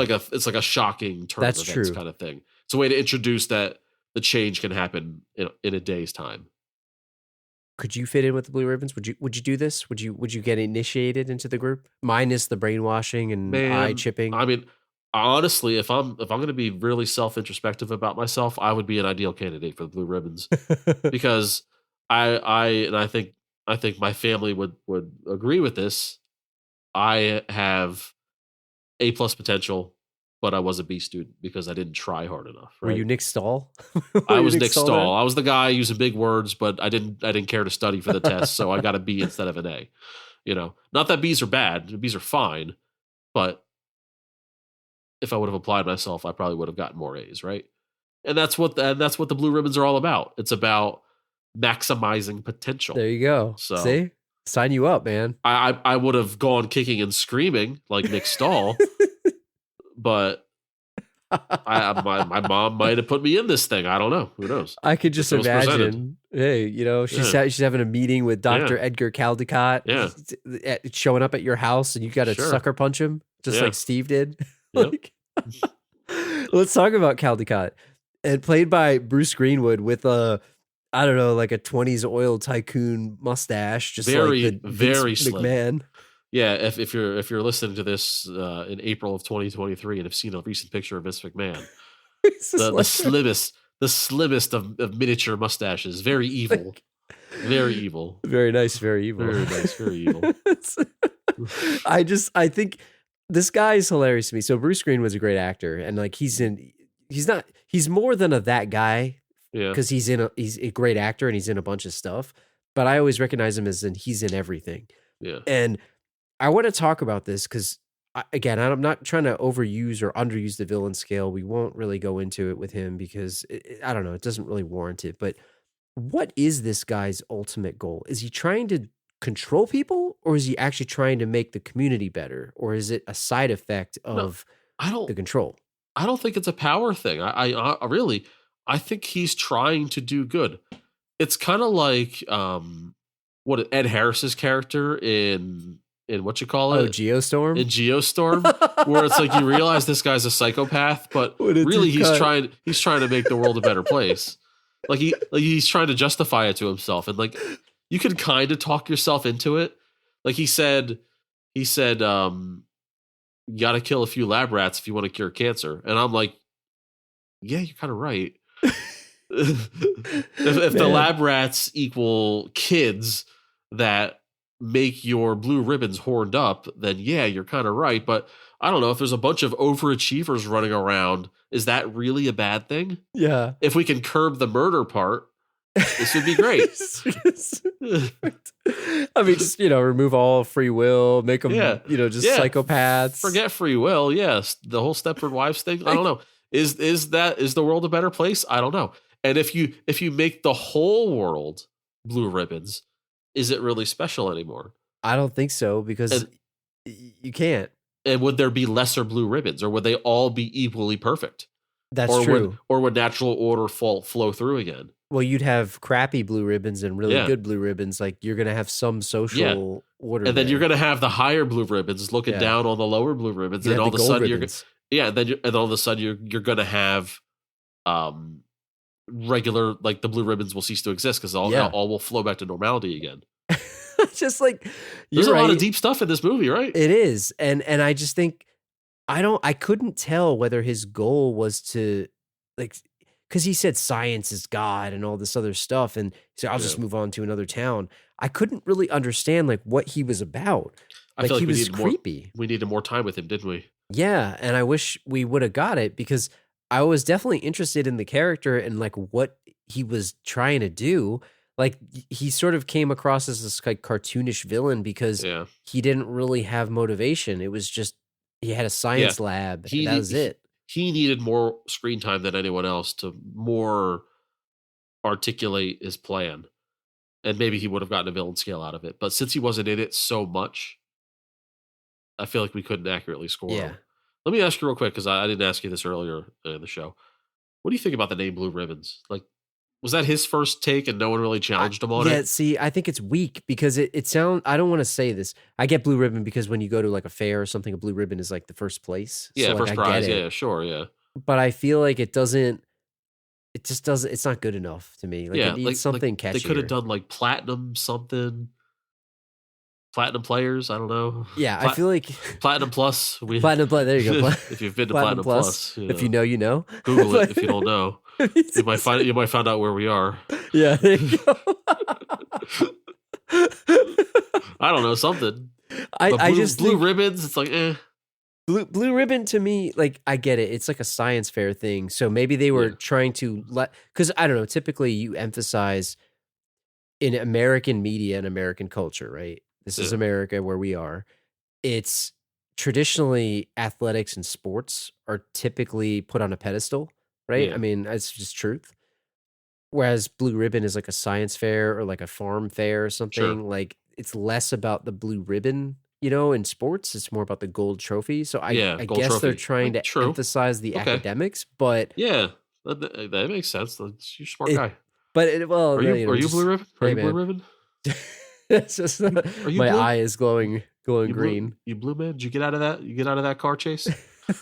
like a shocking turn of events kind of thing. It's a way to introduce that the change can happen in a day's time. Could you fit in with the blue ribbons? Would you do this? Would you get initiated into the group? Minus the brainwashing and eye chipping. I mean, honestly, if I'm going to be really self introspective about myself, I would be an ideal candidate for the Blue Ribbons because I think my family would agree with this. I have A+ potential, but I was a B student because I didn't try hard enough. Right? Were you Nick Stahl? I was Nick Stahl. I was the guy using big words, but I didn't care to study for the test, so I got a B instead of an A. Not that B's are bad. B's are fine, but if I would have applied myself, I probably would have gotten more A's, right? And that's what the Blue Ribbons are all about. It's about maximizing potential. There you go. So see, sign you up, man. I would have gone kicking and screaming like Nick Stahl, but my mom might have put me in this thing. I don't know. Who knows? I could just imagine. Hey, she's having a meeting with Dr. Edgar Caldecott. Yeah, showing up at your house, and you got to sucker punch him just like Steve did. Like, let's talk about Caldecott. And played by Bruce Greenwood with a 20s oil tycoon mustache, just very, like the very Vince McMahon. Yeah, if you're listening to this in April of 2023 and have seen a recent picture of Vince McMahon, the slimmest of miniature mustaches, very evil, very evil, very nice, very evil, very nice, very evil. I think this guy is hilarious to me. So Bruce Greenwood's a great actor, and like he's more than that guy. Yeah, because he's a great actor and he's in a bunch of stuff. But I always recognize him as he's in everything. Yeah, and I want to talk about this because, again, I'm not trying to overuse or underuse the villain scale. We won't really go into it with him because, I don't know, it doesn't really warrant it. But what is this guy's ultimate goal? Is he trying to control people, or is he actually trying to make the community better? Or is it a side effect of the control? I don't think it's a power thing. I think he's trying to do good. It's kind of like what Ed Harris's character in what you call it? Geostorm? In Geostorm, where it's like you realize this guy's a psychopath, but really he's trying to make the world a better place. Like he's trying to justify it to himself, and like you can kind of talk yourself into it. Like he said, you got to kill a few lab rats if you want to cure cancer, and I'm like, yeah, you're kind of right. if the lab rats equal kids that make your blue ribbons horned up, then yeah, you're kind of right. But I don't know, if there's a bunch of overachievers running around, is that really a bad thing? Yeah. If we can curb the murder part, this would be great. I mean, just, remove all free will, make them, psychopaths. Forget free will. Yes. The whole Stepford Wives thing. I don't know. Is the world a better place? I don't know. And if you make the whole world blue ribbons, is it really special anymore? I don't think so, because you can't. And would there be lesser blue ribbons, or would they all be equally perfect? That's true. Would natural order flow through again? Well, you'd have crappy blue ribbons and really good blue ribbons. Like, you're going to have some social order. And then you're going to have the higher blue ribbons looking down on the lower blue ribbons. And all of a sudden you're going to have regular, like the blue ribbons will cease to exist because all will flow back to normality again. Just like, there's a lot of deep stuff in this movie, right? It is. And I just think, I couldn't tell whether his goal was to, like, because he said science is God and all this other stuff, and he said, I'll just move on to another town. I couldn't really understand like what he was about. I feel like he was creepy. We needed more time with him, didn't we? Yeah, and I wish we would have got it, because I was definitely interested in the character and like what he was trying to do. Like, he sort of came across as this like cartoonish villain because he didn't really have motivation. It was just he had a science lab. And that was it. He needed more screen time than anyone else to more articulate his plan. And maybe he would have gotten a villain scale out of it. But since he wasn't in it so much, I feel like we couldn't accurately score him. Let me ask you real quick, because I didn't ask you this earlier in the show. What do you think about the name Blue Ribbons? Like, was that his first take and no one really challenged him on it? Yeah, see, I think it's weak because it sounds, I don't want to say this. I get blue ribbon because when you go to like a fair or something, a blue ribbon is like the first place. Yeah, so, first like, prize. Yeah, sure, yeah. But I feel like it just doesn't, it's not good enough to me. Like, it needs something catchier. They could have done like platinum something. platinum players. I don't know. Yeah, I feel like Platinum Plus. Platinum Plus. There you go. If you've been to Platinum Plus, if you know, you know. Google it if you don't know. You might find out where we are. Yeah, there you go. I don't know, something. I just blue think ribbons. It's like, blue ribbon to me, like I get it. It's like a science fair thing. So maybe they were trying to because I don't know. Typically, you emphasize in American media and American culture, right? This is America where we are. It's traditionally athletics and sports are typically put on a pedestal, right? Yeah. I mean, it's just truth. Whereas blue ribbon is like a science fair or like a farm fair or something. Sure. Like it's less about the blue ribbon, you know, in sports. It's more about the gold trophy. So I guess trophy. they're trying to emphasize the academics, but yeah, that makes sense. You're a smart guy. But are you blue ribbon? Are you blue ribbon? It's just my blue? Eye is glowing green. You blue man? Did you get out of that? You get out of that car chase?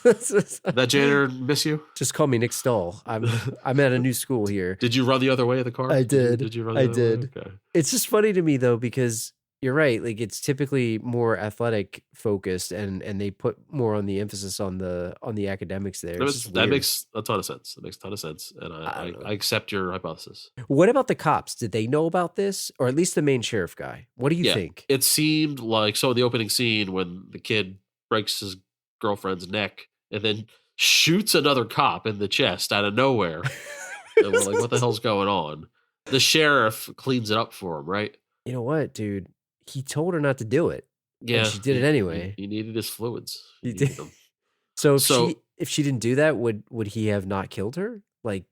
That janitor miss you? Just call me Nick Stahl. I'm at a new school here. Did you run the other way of the car? I did. Did you run the other way? Okay. It's just funny to me though, because you're right. Like it's typically more athletic focused and they put more on the emphasis on the academics there. That makes a ton of sense. It makes a ton of sense. And I accept your hypothesis. What about the cops? Did they know about this? Or at least the main sheriff guy? What do you think? It seemed like, so in the opening scene when the kid breaks his girlfriend's neck and then shoots another cop in the chest out of nowhere. And we're like, what the hell's going on? The sheriff cleans it up for him, right? You know what, dude? He told her not to do it. Yeah. And she did it anyway. He needed his fluids. He did. Them. So if she didn't do that, would he have not killed her? Like,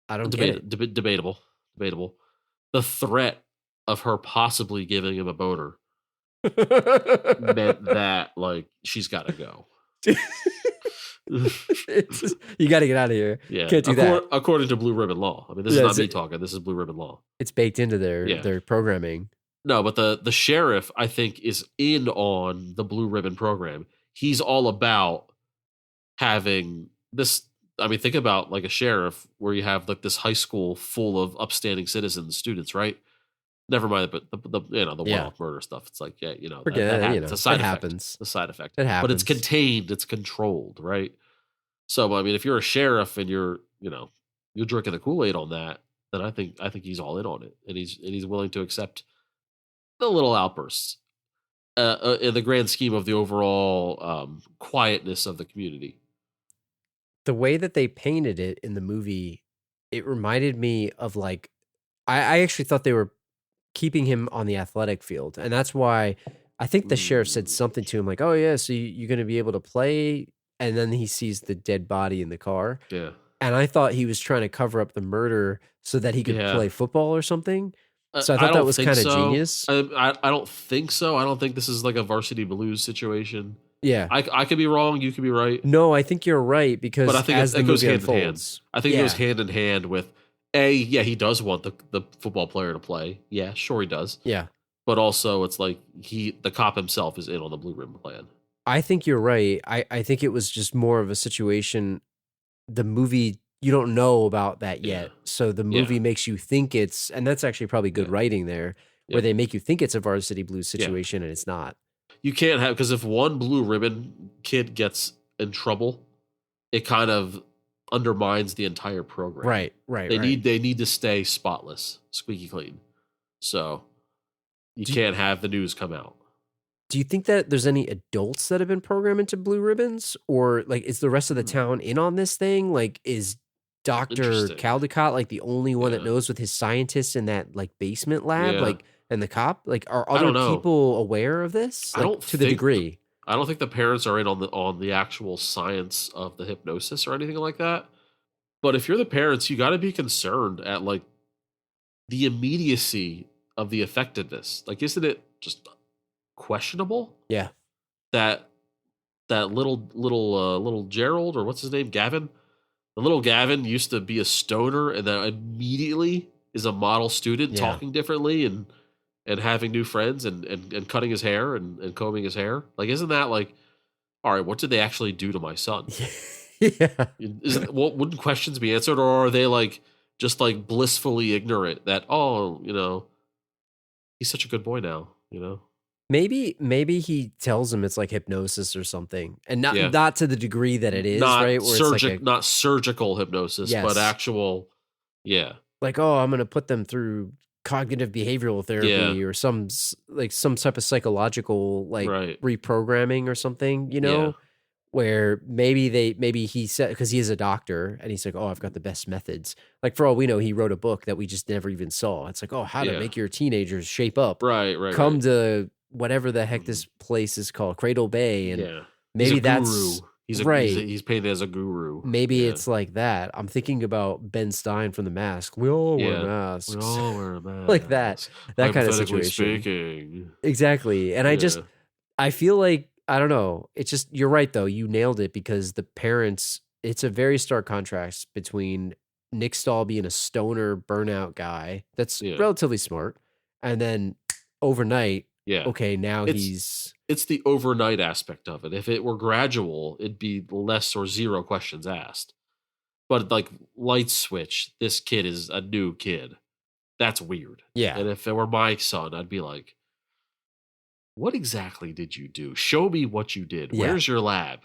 I don't get it. Debatable. The threat of her possibly giving him a boner meant that, like, she's got to go. You got to get out of here. Yeah. Can't do that. According to blue ribbon law. I mean, this is not me talking. This is blue ribbon law. It's baked into their programming. No, but the sheriff, I think, is in on the blue ribbon program. He's all about having this. I mean, think about like a sheriff where you have like this high school full of upstanding citizens, students, right? Never mind, but the one-off murder stuff. It's like, it's a side effect. Happens. The side effect. It happens. But it's contained. It's controlled, right? So, I mean, if you're a sheriff and you're drinking the Kool-Aid on that, then I think he's all in on it, and he's willing to accept the little outbursts in the grand scheme of the overall quietness of the community. The way that they painted it in the movie, it reminded me of like, I actually thought they were keeping him on the athletic field. And that's why I think the sheriff said something to him like, oh yeah, so you're going to be able to play. And then he sees the dead body in the car. Yeah. And I thought he was trying to cover up the murder so that he could play football or something. So I thought that was kind of genius. I don't think so. I don't think this is like a Varsity Blues situation. Yeah. I could be wrong. You could be right. No, I think you're right because I think as the goes movie hand unfolds, in hand. I think it goes hand in hand with he does want the football player to play. Yeah, sure he does. Yeah. But also it's like the cop himself is in on the blue ribbon plan. I think you're right. I think it was just more of a situation. The movie, you don't know about that yet. So the movie makes you think and that's actually probably good writing there, where they make you think it's a Varsity Blues situation and it's not. You can't have, because if one blue ribbon kid gets in trouble, it kind of undermines the entire program. Right. They need to stay spotless, squeaky clean. So you can't have the news come out. Do you think that there's any adults that have been programmed into blue ribbons, or like is the rest of the town in on this thing? Like is Dr. Caldecott like the only one that knows with his scientists in that like basement lab? Yeah. Like, and the cop, like are other people aware of this? Like, I don't to the degree. I don't think the parents are in on the actual science of the hypnosis or anything like that. But if you're the parents, you got to be concerned at like the immediacy of the effectiveness. Like, isn't it just questionable? Yeah. That little Gerald, or what's his name, Gavin. The little Gavin used to be a stoner, and then immediately is a model student, talking differently and having new friends and cutting his hair and combing his hair. Like, isn't that like, all right, what did they actually do to my son? Yeah. Wouldn't questions be answered, or are they like just like blissfully ignorant that, he's such a good boy now, Maybe he tells him it's like hypnosis or something, and Yeah. not to the degree that it is, right? Where it's like not surgical hypnosis, but Yes. actual. Yeah. like, oh, I'm going to put them through cognitive behavioral therapy or some type of psychological like Right. reprogramming or something, Yeah. where maybe he said, because he is a doctor and he's like, oh, I've got the best methods. Like, for all we know, he wrote a book that we just never even saw. It's like, oh, how to Yeah. make your teenagers shape up. Right. Come to whatever the heck this place is called, Cradle Bay, and Yeah. maybe He's a that's guru. right. He's painted as a guru. Maybe Yeah. it's like that. I'm thinking about Ben Stein from The Mask. We all wear masks. We all wear a mask. Like that kind of Hypothetically situation. speaking. Exactly. And I feel like, I don't know. It's just, you're right though. You nailed it, because the parents, it's a very stark contrast between Nick Stahl being a stoner burnout guy that's relatively smart, and then overnight, okay, now it's the overnight aspect of it. If it were gradual, it'd be less or zero questions asked. But like light switch, this kid is a new kid. That's weird. Yeah. And if it were my son, I'd be like, what exactly did you do? Show me what you did. Yeah. Where's your lab?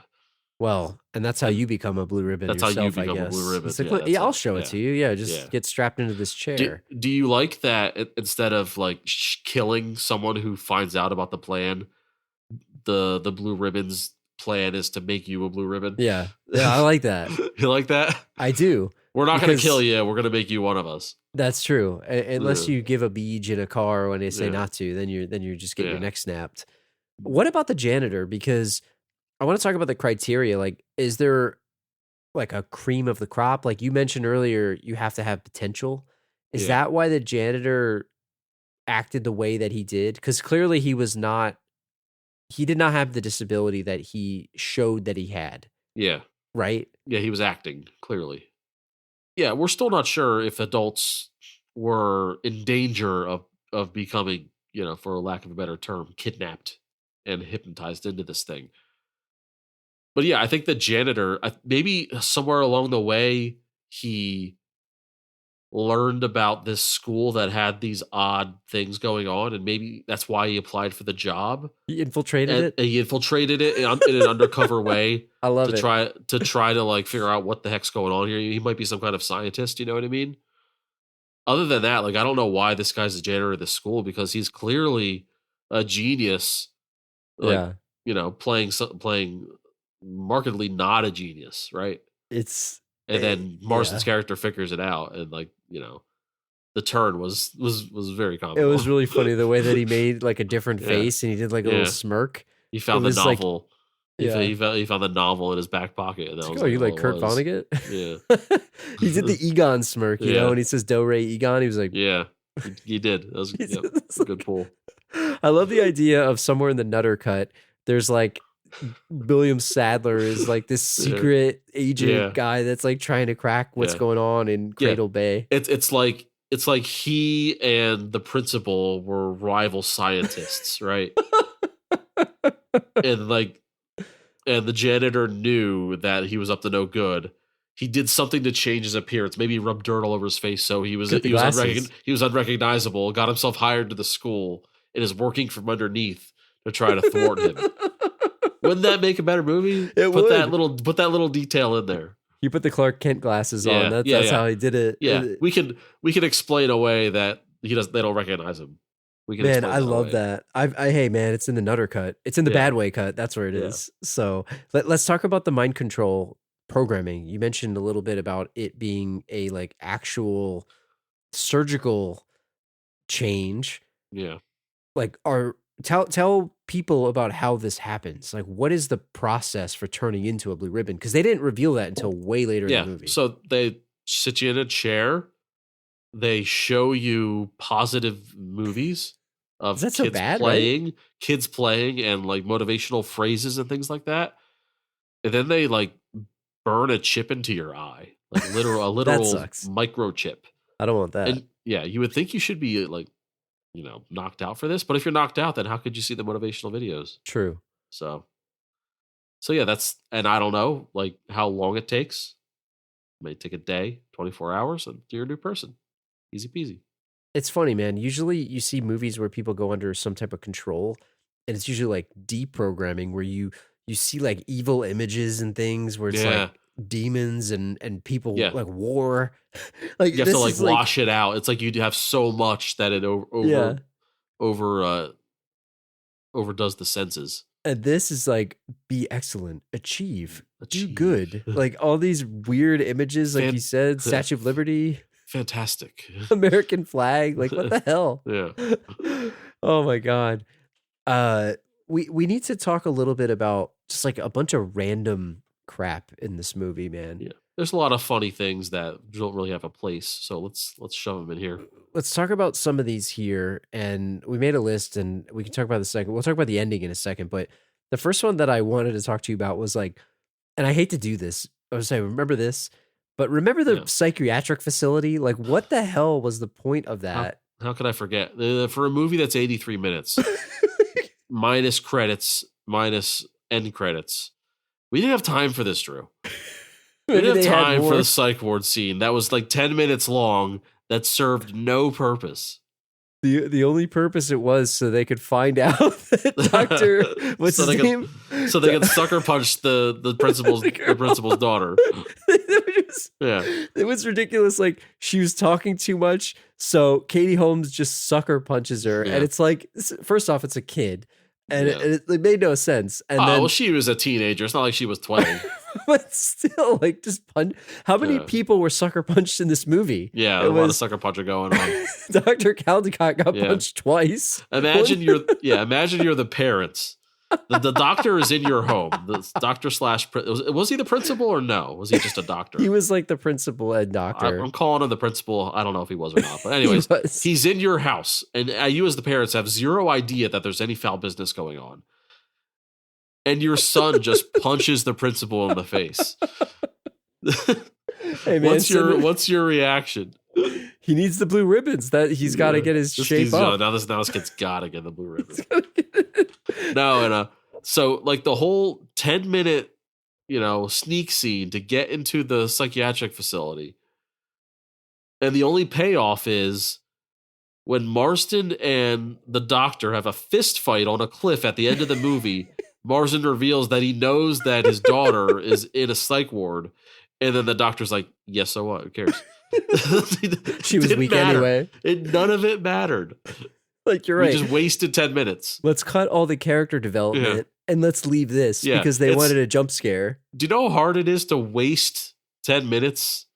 Well, and that's how you become a blue ribbon That's yourself, how you become I guess. a blue ribbon. It's like, Yeah, I'll show it to you. Yeah, just get strapped into this chair. Do you like that instead of like killing someone who finds out about the plan, the blue ribbon's plan is to make you a blue ribbon? Yeah, I like that. You like that? I do. We're not going to kill you. We're going to make you one of us. That's true. Unless you give a beach in a car when they say not to, then you're just getting your neck snapped. What about the janitor? Because I want to talk about the criteria. Like, is there like a cream of the crop? Like you mentioned earlier, you have to have potential. Is that why the janitor acted the way that he did? Because clearly he did not have the disability that he showed that he had. Yeah. Right? Yeah, he was acting, clearly. Yeah, we're still not sure if adults were in danger of becoming, for lack of a better term, kidnapped and hypnotized into this thing. But yeah, I think the janitor, maybe somewhere along the way, he learned about this school that had these odd things going on, and maybe that's why he applied for the job. He infiltrated it. He infiltrated it in an undercover way. I love it. To try to like figure out what the heck's going on here. He might be some kind of scientist. You know what I mean? Other than that, like I don't know why this guy's the janitor of this school, because he's clearly a genius. Like, playing markedly not a genius, right? Then Marston's character figures it out, and the turn was very comical. It was really funny the way that he made like a different face, and he did like a little smirk. He found the novel. He found the novel in his back pocket. And that was you like Kurt Vonnegut? Yeah. He did the Egon smirk, you know, when he says Do Re Egon. He was like, yeah, he did. That was a good pull. I love the idea of somewhere in the Nutter Cut, there's like William Sadler is like this secret agent guy that's like trying to crack what's going on in Cradle Bay. It's like he and the principal were rival scientists, right? And the janitor knew that he was up to no good. He did something to change his appearance. Maybe he rubbed dirt all over his face so he was unrecognizable. Got himself hired to the school and is working from underneath to try to thwart him. Wouldn't that make a better movie? Put that little detail in there. You put the Clark Kent glasses on. That's how he did it. Yeah, we can explain away that they don't recognize him. Man, I love that. Hey man, it's in the Nutter Cut. It's in the Badway cut. That's where it is. So let's talk about the mind control programming. You mentioned a little bit about it being a like actual surgical change. Yeah. Like tell people about how this happens. Like, what is the process for turning into a blue ribbon? Because they didn't reveal that until way later in the movie. So they sit you in a chair. They show you positive movies of kids playing and like motivational phrases and things like that. And then they like burn a chip into your eye, like a literal microchip. I don't want that. And you would think you should be like, knocked out for this. But if you're knocked out, then how could you see the motivational videos? True. So yeah, and I don't know like how long it takes. It may take a day, 24 hours, and you're a new person. Easy peasy. It's funny, man. Usually you see movies where people go under some type of control, and it's usually like deprogramming where you see like evil images and things where it's like demons and people like war. Like you have to like wash it out. It's like you have so much that it overdoes the senses. And this is like, be excellent, achieve. Do good. Like all these weird images, like you said, Statue of Liberty. Fantastic. American flag. Like, what the hell? Yeah. Oh my God. We need to talk a little bit about just like a bunch of random crap in this movie, man. Yeah. There's a lot of funny things that don't really have a place. So let's shove them in here. Let's talk about some of these here. And we made a list and we can talk about the second. We'll talk about the ending in a second. But the first one that I wanted to talk to you about was like, and I hate to do this. I was saying, remember this, but remember the psychiatric facility? Like, what the hell was the point of that? How could I forget? For a movie that's 83 minutes, minus credits, minus end credits, we didn't have time for this, Drew. We didn't have time for the psych ward scene. That was like 10 minutes long that served no purpose. The only purpose it was so they could find out that Dr. What's his name? So they could sucker punch the principal's daughter. It was ridiculous. Like, she was talking too much, so Katie Holmes just sucker punches her. And it's like, first off, it's a kid. And it made no sense. And then, well, she was a teenager. It's not like she was 20. But still, like, just punch. How many people were sucker punched in this movie? Yeah, a lot of sucker puncher going on. Dr. Caldecott got punched twice. Imagine you're the parents. The doctor is in your home. The doctor / was he the principal or no? Was he just a doctor? He was like the principal and doctor. I'm calling him the principal. I don't know if he was or not. But anyways, he's in your house. And you as the parents have zero idea that there's any foul business going on. And your son just punches the principal in the face. Hey, man, what's your reaction? He needs the blue ribbons. That he's got to get his shape up. Now this kid's got to get the blue ribbons. So like the whole 10-minute, sneak scene to get into the psychiatric facility, and the only payoff is when Marston and the doctor have a fist fight on a cliff at the end of the movie. Marston reveals that he knows that his daughter is in a psych ward, and then the doctor's like, "Yes, so what? Who cares?" She was weak anyway. None of it mattered. Like, you're right. We just wasted 10 minutes. Let's cut all the character development and let's leave this because they wanted a jump scare. Do you know how hard it is to waste 10 minutes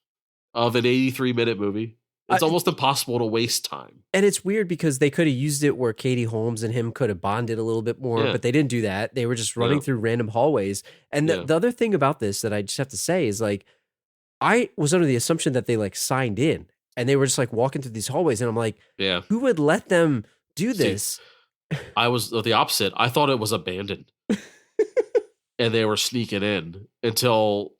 of an 83-minute movie? It's almost impossible to waste time. And it's weird because they could have used it where Katie Holmes and him could have bonded a little bit more, but they didn't do that. They were just running through random hallways. And the other thing about this that I just have to say is, like, I was under the assumption that they like signed in and they were just like walking through these hallways. And I'm like, who would let them do this? See, I was the opposite. I thought it was abandoned and they were sneaking in until,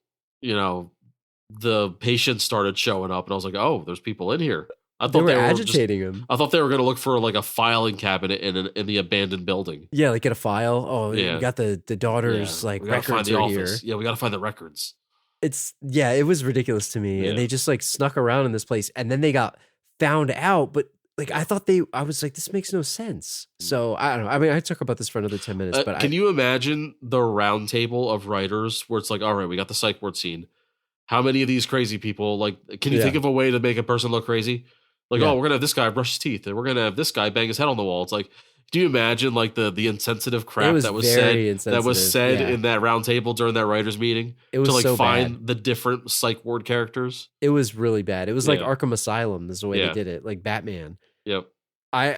the patients started showing up and I was like, oh, there's people in here. I thought they were agitating him. I thought they were going to look for like a filing cabinet in the abandoned building. Yeah, like get a file. Oh, you got the daughter's like records are here. Yeah, we got to find the records. It was ridiculous to me. And they just like snuck around in this place and then they got found out. But like, I was like, this makes no sense. So I don't know. I mean, I talk about this for another 10 minutes, but can you imagine the round table of writers where it's like, all right, we got the psych ward scene. How many of these crazy people, like, can you think of a way to make a person look crazy? Like, oh, we're going to have this guy brush his teeth and we're going to have this guy bang his head on the wall. It's like, do you imagine like the insensitive crap that was said in that round table during that writers meeting to like so find bad. the different psych ward characters? It was really bad. It was like Arkham Asylum is the way they did it, like Batman. Yep. I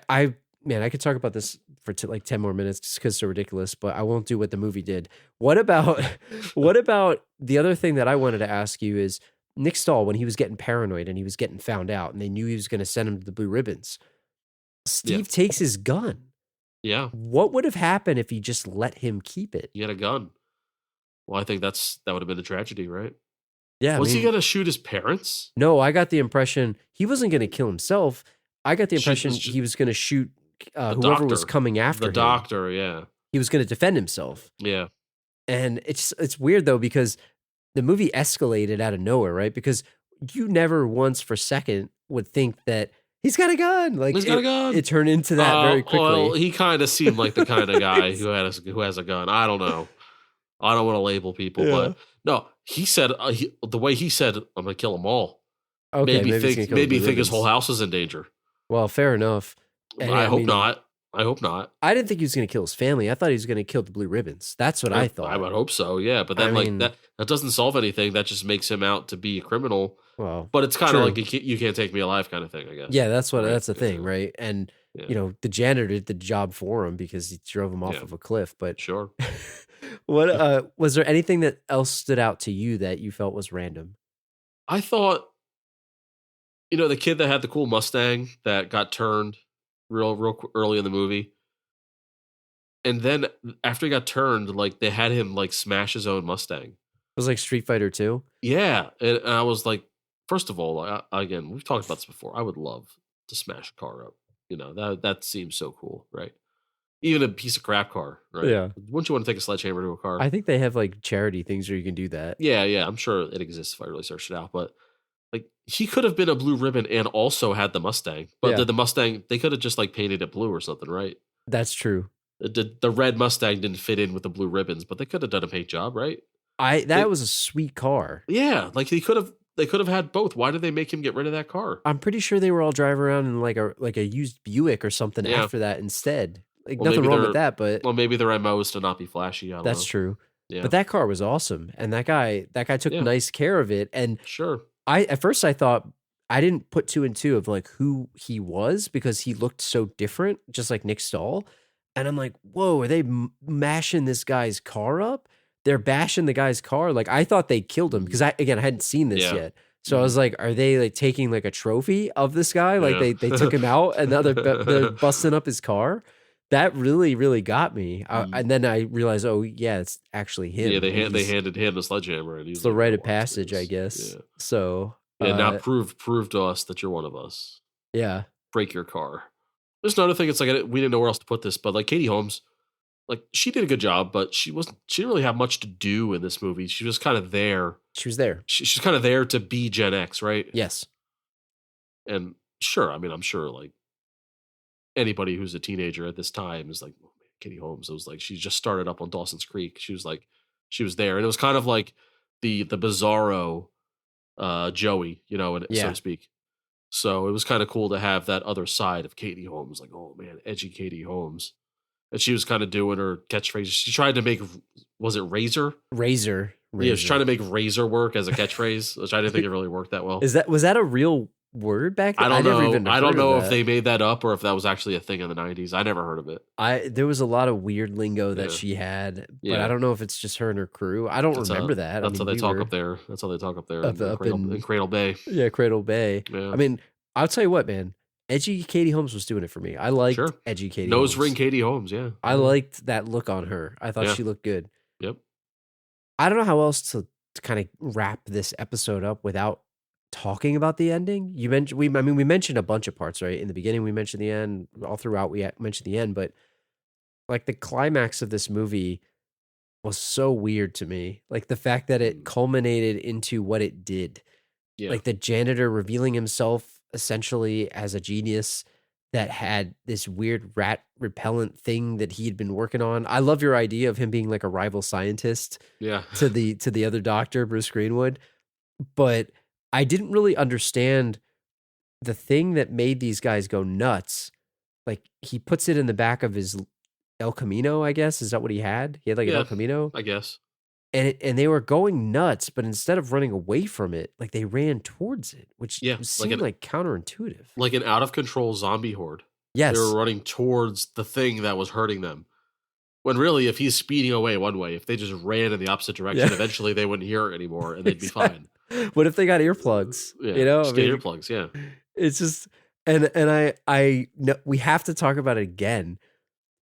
could talk about this for like 10 more minutes just because it's so ridiculous, but I won't do what the movie did. What about the other thing that I wanted to ask you is Nick Stahl, when he was getting paranoid and he was getting found out and they knew he was going to send him to the blue ribbons, Steve takes his gun. Yeah. What would have happened if he just let him keep it? He had a gun. Well, I think that would have been a tragedy, right? Yeah. Was he going to shoot his parents? No, I got the impression he wasn't going to kill himself. I got the impression he was going to shoot whoever was coming after him. The doctor, yeah. He was going to defend himself. Yeah. And it's weird, though, because the movie escalated out of nowhere, right? Because you never once for a second would think that he's got a gun. Like He's got a gun. It turned into that very quickly. Well, he kind of seemed like the kind of guy who has a gun. I don't know. I don't want to label people, but no, he said the way he said, "I'm gonna kill them all." Okay, maybe think his whole house is in danger. Well, fair enough. And, I hope not. I hope not. I didn't think he was going to kill his family. I thought he was going to kill the Blue Ribbons. That's what I thought. I would hope so, yeah. But then, that doesn't solve anything. That just makes him out to be a criminal. Well, but it's kind of like you can't take me alive kind of thing, I guess. Yeah, that's the thing, right? And the janitor did the job for him because he drove him off of a cliff. But sure. What was there anything that else stood out to you that you felt was random? I thought, the kid that had the cool Mustang that got turned real early in the movie. And then after he got turned, like they had him like smash his own Mustang. It was like Street Fighter 2. Yeah. And I was like, first of all, again, we've talked about this before. I would love to smash a car up. That seems so cool, right? Even a piece of crap car, right? Yeah. Wouldn't you want to take a sledgehammer to a car? I think they have like charity things where you can do that. Yeah. I'm sure it exists if I really searched it out. But like he could have been a Blue Ribbon and also had the Mustang. But the Mustang, they could have just like painted it blue or something, right? That's true. The red Mustang didn't fit in with the blue ribbons, but they could have done a paint job, right? That was a sweet car. Yeah, like they could have had both. Why did they make him get rid of that car? I'm pretty sure they were all driving around in like a used Buick or something after that instead. Like nothing wrong with that, but maybe their MO is to not be flashy. I don't know. That's true. Yeah. But that car was awesome, and that guy took nice care of it. And sure, at first I thought I didn't put two and two of like who he was because he looked so different, just like Nick Stahl. And I'm like, whoa, are they mashing this guy's car up? They're bashing the guy's car. Like I thought they killed him because I hadn't seen this yet. So I was like, are they like taking like a trophy of this guy? Like they took him out and now they're busting up his car. That really, really got me. And then I realized, oh yeah, it's actually him. Yeah, they handed him the sledgehammer. And it's the rite of passage, I guess. Yeah. So now prove to us that you're one of us. Yeah. Break your car. There's another thing. It's like we didn't know where else to put this, but like Katie Holmes, like she did a good job, but she didn't really have much to do in this movie. She was kind of there. She was there. She's kind of there to be Gen X, right? Yes. And sure, I mean, I'm sure like anybody who's a teenager at this time is like, oh man, Katie Holmes. It was like she just started up on Dawson's Creek. She was there, and it was kind of like the Bizarro Joey, so to speak. So it was kind of cool to have that other side of Katie Holmes, like, oh man, edgy Katie Holmes. And she was kind of doing her catchphrase. She tried to make, was it razor? Razor. Yeah, she was trying to make razor work as a catchphrrise, which I didn't think it really worked that well. Was that a real word back then? I don't know if they made that up or if that was actually a thing in the 90s. I never heard of it. There was a lot of weird lingo that she had, but I don't know if it's just her and her crew. I don't remember that. That's how they talk up there. That's how they talk up there in Cradle Bay. Yeah, Cradle Bay. Yeah. I mean, I'll tell you what, man. Edgy Katie Holmes was doing it for me. I liked edgy Katie Nose Holmes. ring Katie Holmes, yeah. I liked that look on her. I thought she looked good. Yep. I don't know how else to kind of wrap this episode up without talking about the ending. We mentioned a bunch of parts, right? In the beginning, we mentioned the end. All throughout, we mentioned the end. But like the climax of this movie was so weird to me. Like the fact that it culminated into what it did. Yeah. Like the janitor revealing himself essentially as a genius that had this weird rat repellent thing that he had been working on. I love your idea of him being like a rival scientist to the other doctor, Bruce Greenwood. But I didn't really understand the thing that made these guys go nuts. Like he puts it in the back of his El Camino, I guess. Is that what he had? He had like an El Camino? I guess. And they were going nuts, but instead of running away from it, like they ran towards it, which seemed like counterintuitive. Like an out of control zombie horde. Yes. They were running towards the thing that was hurting them. When really, if he's speeding away one way, if they just ran in the opposite direction, eventually they wouldn't hear it anymore and they'd be fine. What if they got earplugs? Yeah, get earplugs, yeah. It's just, and I know we have to talk about it again.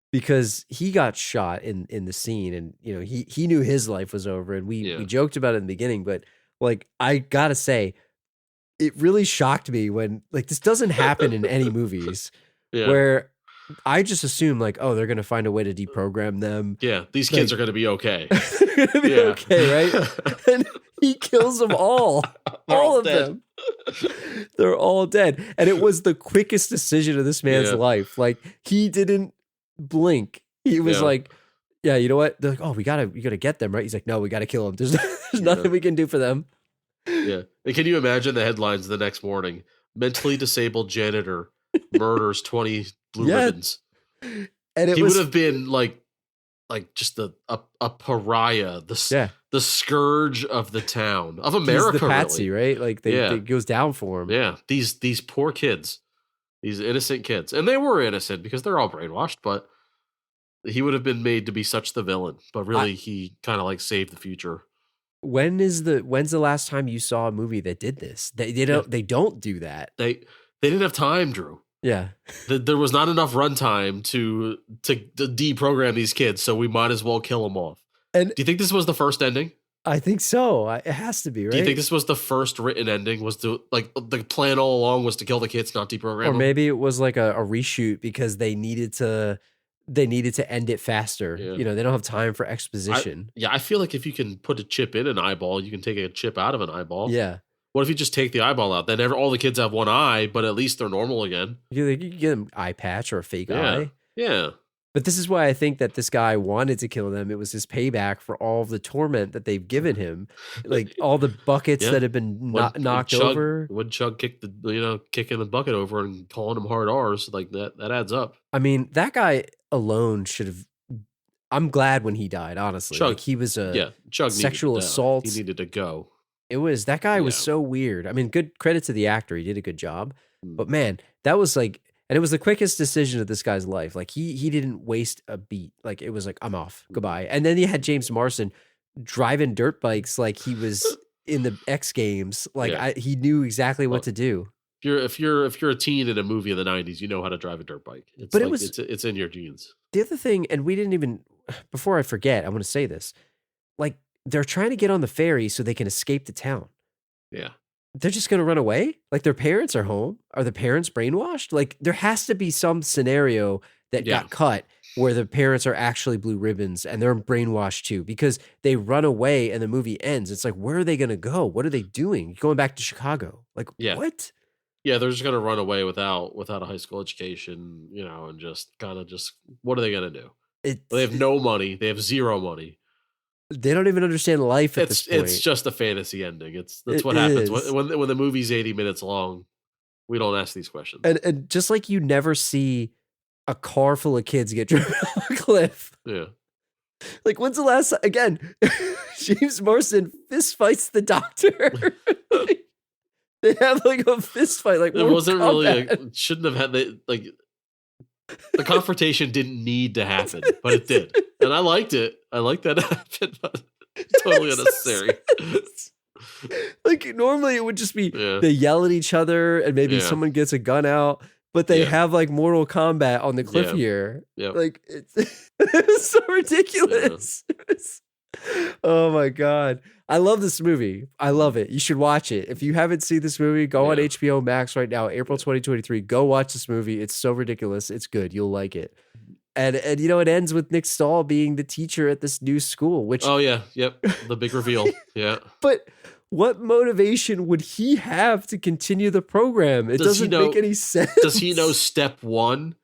Because he got shot in the scene, and he knew his life was over, and we joked about it in the beginning. But like I gotta say, it really shocked me when like this doesn't happen in any movies where I just assume like, oh, they're gonna find a way to deprogram them. Yeah, these kids are gonna be okay. They're gonna be okay, right? And he kills them all of them. They're all dead. And it was the quickest decision of this man's life. Like, he didn't blink. He was like, yeah, you know what? They're like, oh, you gotta get them, right? He's like, no, we gotta kill them. There's nothing we can do for them. Yeah. And can you imagine the headlines the next morning? Mentally disabled janitor murders 20 blue ribbons. And he would have been like just a pariah, the scourge of the town, of America. He's the patsy, really. Right? Like it goes down for him. Yeah. These poor kids, these innocent kids. And they were innocent because they're all brainwashed, but he would have been made to be such the villain. But really, he kind of like saved the future. When's the last time you saw a movie that did this? They don't do that. They didn't have time, Drew. Yeah. There was not enough runtime to deprogram these kids, so we might as well kill them off. And do you think this was the first ending? I think so. It has to be, right? Do you think this was the first written ending? Was to like the plan all along was to kill the kids, not deprogram them? Or maybe it was like a reshoot because they needed to end it faster. Yeah. You know, they don't have time for exposition. I feel like if you can put a chip in an eyeball, you can take a chip out of an eyeball. Yeah. What if you just take the eyeball out? Then all the kids have one eye, but at least they're normal again. You can get them eye patch or a fake eye. Yeah. But this is why I think that this guy wanted to kill them. It was his payback for all of the torment that they've given him, like all the buckets that have been knocked over. When Chug kicking the bucket over and calling him hard R's, like that adds up. I mean, that guy alone should have. I'm glad when he died. Honestly, Chug, like he was Chug sexual assault. He needed to go. That guy was so weird. I mean, good credit to the actor. He did a good job. But man, that was like, and it was the quickest decision of this guy's life. Like he didn't waste a beat. Like it was like, I'm off. Goodbye. And then you had James Marsden driving dirt bikes like he was in the X Games. Like he knew exactly what to do. If you're a teen in a movie in the 90s, you know how to drive a dirt bike. It's in your genes. The other thing, and we didn't even, before I forget, I want to say this. Like, they're trying to get on the ferry so they can escape the town. Yeah. They're just going to run away? Like, their parents are home. Are the parents brainwashed? Like, there has to be some scenario that got cut where the parents are actually blue ribbons and they're brainwashed too, because they run away and the movie ends. It's like, where are they going to go? What are they doing? Going back to Chicago? Like, what? Yeah, they're just going to run away without a high school education, and just what are they going to do? They have no money. They have zero money. They don't even understand life at this point. It's just a fantasy ending. That's what happens when the movie's 80 minutes long. We don't ask these questions. And just like you never see a car full of kids get driven off a cliff. Yeah. Like, when's the last time? Again, James Marsden fist fights the doctor. They have like a fist fight. Like, it wasn't really shouldn't have had the confrontation didn't need to happen, but it did. And I liked it. I liked that it happened, but totally unnecessary. Like, normally it would just be they yell at each other and maybe someone gets a gun out, but they have like Mortal Kombat on the cliff here. Yeah. Like, it's so ridiculous. Oh my God. I love this movie. I love it. You should watch it. If you haven't seen this movie, go on HBO Max right now, April 2023. Go watch this movie. It's so ridiculous. It's good. You'll like it. And it ends with Nick Stahl being the teacher at this new school, which the big reveal. Yeah. But what motivation would he have to continue the program? It doesn't make any sense. Does he know step one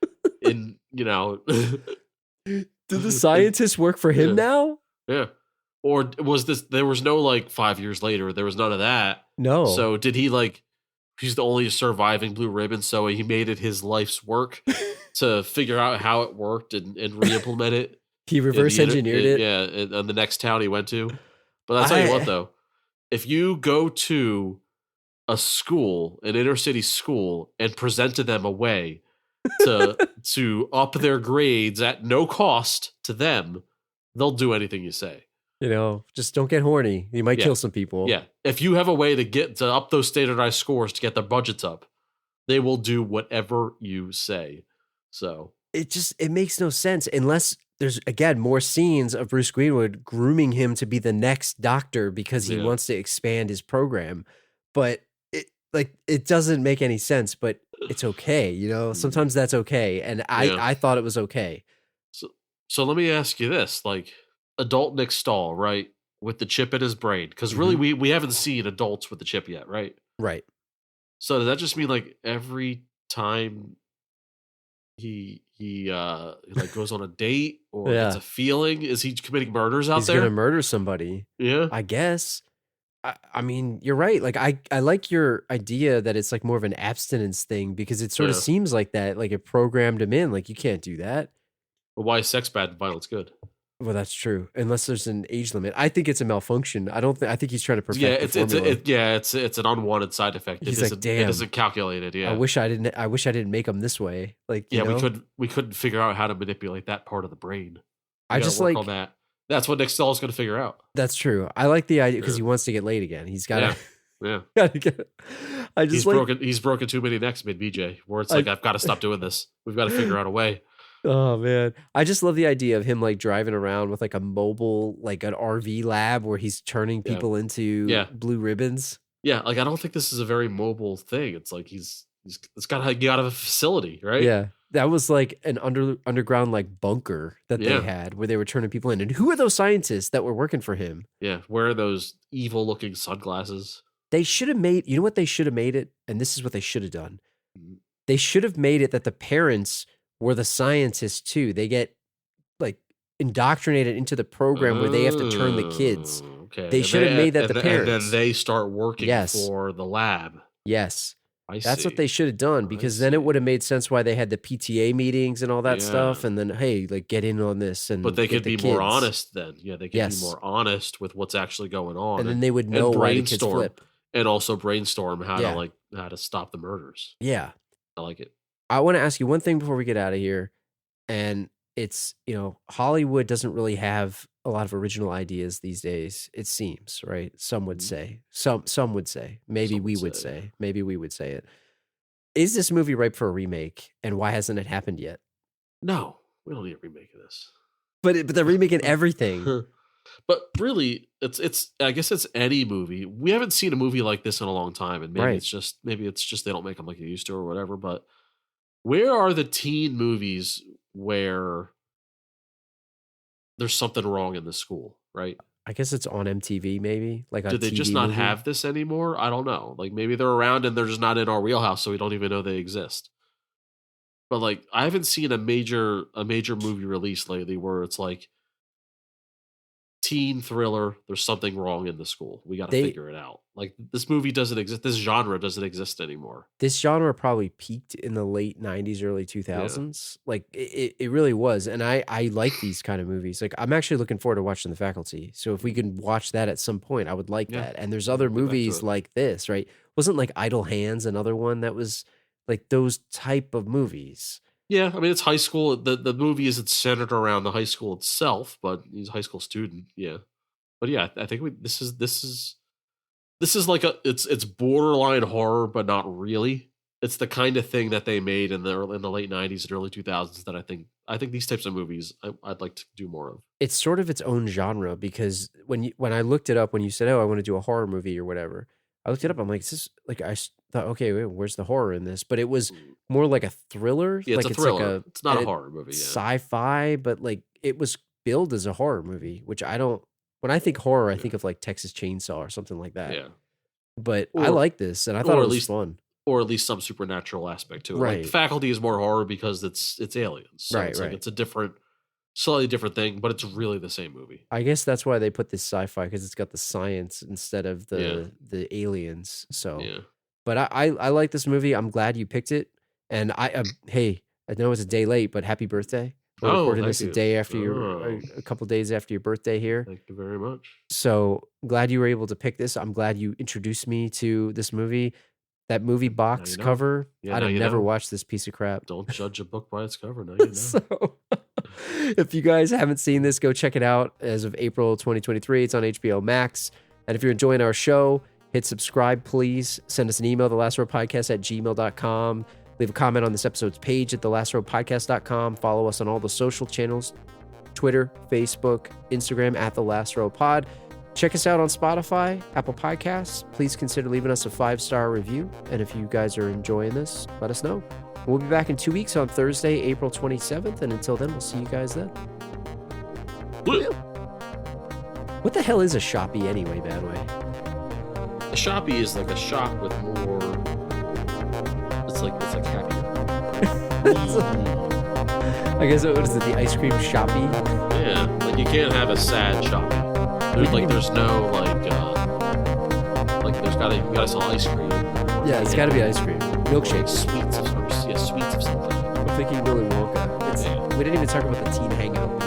in, Do the scientists work for him now? Yeah. Or there was no 5 years later, there was none of that. No. So did he he's the only surviving blue ribbon, so he made it his life's work to figure out how it worked and re-implement it. He reverse engineered it. Yeah, in the next town he went to. But I'll tell you what though, if you go to a school, an inner city school, and present to them a way to up their grades at no cost to them, they'll do anything you say. Just don't get horny. You might kill some people. Yeah. If you have a way to up those standardized scores to get their budgets up, they will do whatever you say. So it makes no sense unless there's, again, more scenes of Bruce Greenwood grooming him to be the next doctor because he wants to expand his program. But it doesn't make any sense, but it's okay. Sometimes that's okay. And I thought it was okay. So let me ask you this, adult Nick Stahl, right? With the chip in his brain. Because really, we haven't seen adults with the chip yet, right? Right. So does that just mean like every time he like goes on a date or gets a feeling, is he committing murders out there? He's gonna murder somebody. Yeah, I guess. I mean, you're right. Like I like your idea that it's like more of an abstinence thing because it sort of seems like that. Like it programmed him in. Like you can't do that. But why is sex bad and violence good? Well, that's true. Unless there's an age limit, I think it's a malfunction. I think he's trying to perfect. It's an unwanted side effect. He's like, damn, it isn't calculated. Yeah, I wish I didn't make him this way. Like, you know? we couldn't figure out how to manipulate that part of the brain. I just like on that. That's what Nick Stahl is going to figure out. That's true. I like the idea because he wants to get laid again. He's got to. Yeah. Gotta get. He's broken too many necks mid BJ. Where it's like I've got to stop doing this. We've got to figure out a way. Oh man, I just love the idea of him like driving around with like a mobile, like an RV lab where he's turning people into blue ribbons. Yeah, like I don't think this is a very mobile thing. It's like it's got to get out of a facility, right? Yeah, that was like an underground like bunker that they had where they were turning people in. And who are those scientists that were working for him? Yeah, wearing those evil looking sunglasses. They should have made. You know what they should have made it, and this is what they should have done. They should have made it that the parents were the scientists too. They get like indoctrinated into the program where they have to turn the kids. Okay. They should have made that the parents. And then they start working for the lab. Yes. That's what they should have done because then it would have made sense why they had the PTA meetings and all that stuff. And then, hey, like get in on this. But they could be more honest then. Yeah, they could be more honest with what's actually going on. And then they would know why the kids flip. And also brainstorm how to stop the murders. Yeah. I like it. I want to ask you one thing before we get out of here. And it's, Hollywood doesn't really have a lot of original ideas these days, it seems, right? Some would say. Some would say. Maybe we would say. Maybe we would say it. Is this movie ripe for a remake? And why hasn't it happened yet? No, we don't need a remake of this. But they're remaking everything. But really, it's I guess it's any movie. We haven't seen a movie like this in a long time, and maybe it's just they don't make them like they used to or whatever, but where are the teen movies where there's something wrong in the school, right? I guess it's on MTV, maybe. Like, do they just not have this anymore? I don't know. Like maybe they're around and they're just not in our wheelhouse, so we don't even know they exist. But like, I haven't seen a major movie release lately where it's like teen thriller. There's something wrong in the school. We got to figure it out. Like this movie doesn't exist. This genre doesn't exist anymore. This genre probably peaked in the late 90s, early 2000s. Like it really was. And I like these kind of movies. Like I'm actually looking forward to watching The Faculty. So if we can watch that at some point, I would like that. And there's other movies like this, right? Wasn't like Idle Hands another one that was like those type of movies? Yeah, I mean it's high school. The movie isn't centered around the high school itself, but he's a high school student. Yeah, but yeah, I think this is like it's borderline horror, but not really. It's the kind of thing that they made in the late 90s and early 2000s that I think these types of movies I'd like to do more of. It's sort of its own genre because when I looked it up, when you said, "Oh, I want to do a horror movie or whatever," I looked it up. I'm like, "Is this like?" I thought, "Okay, where's the horror in this?" But it was more like a thriller. Yeah, like it's a thriller. It's not a horror movie. Yeah. Sci-fi, but like it was billed as a horror movie, which I don't. When I think horror, I think of like Texas Chainsaw or something like that. Yeah. But I like this, and I thought it was fun. Or at least some supernatural aspect to it. Right. Like, Faculty is more horror because it's aliens. So right, it's right. Like it's a slightly different thing, but it's really the same movie. I guess that's why they put this sci-fi because it's got the science instead of the aliens. So, but I like this movie. I'm glad you picked it. And hey, I know it's a day late, but happy birthday. We're recording this a day after a couple days after your birthday here. Thank you very much. So glad you were able to pick this. I'm glad you introduced me to this movie. That movie box cover. I'd have never watched this piece of crap. Don't judge a book by its cover. Now you know. So, if you guys haven't seen this, go check it out. As of April 2023, it's on HBO Max. And if you're enjoying our show, hit subscribe, please. Send us an email, thelastropodcast@gmail.com. Leave a comment on this episode's page at thelastropodcast.com. Follow us on all the social channels, Twitter, Facebook, Instagram @thelastropod. Check us out on Spotify, Apple Podcasts. Please consider leaving us a 5-star review. And if you guys are enjoying this, let us know. We'll be back in 2 weeks on Thursday, April 27th. And until then, we'll see you guys then. What the hell is a shoppy anyway, Badway? A shoppy is like a shop with more like happier. I guess what is it? The ice cream shoppy? Yeah, like you can't have a sad shoppy. There's no you gotta sell ice cream. Yeah, it's got to be ice cream. Milkshakes. Sweets of something. I'm thinking Willy Wonka. We didn't even talk about the teen hangout.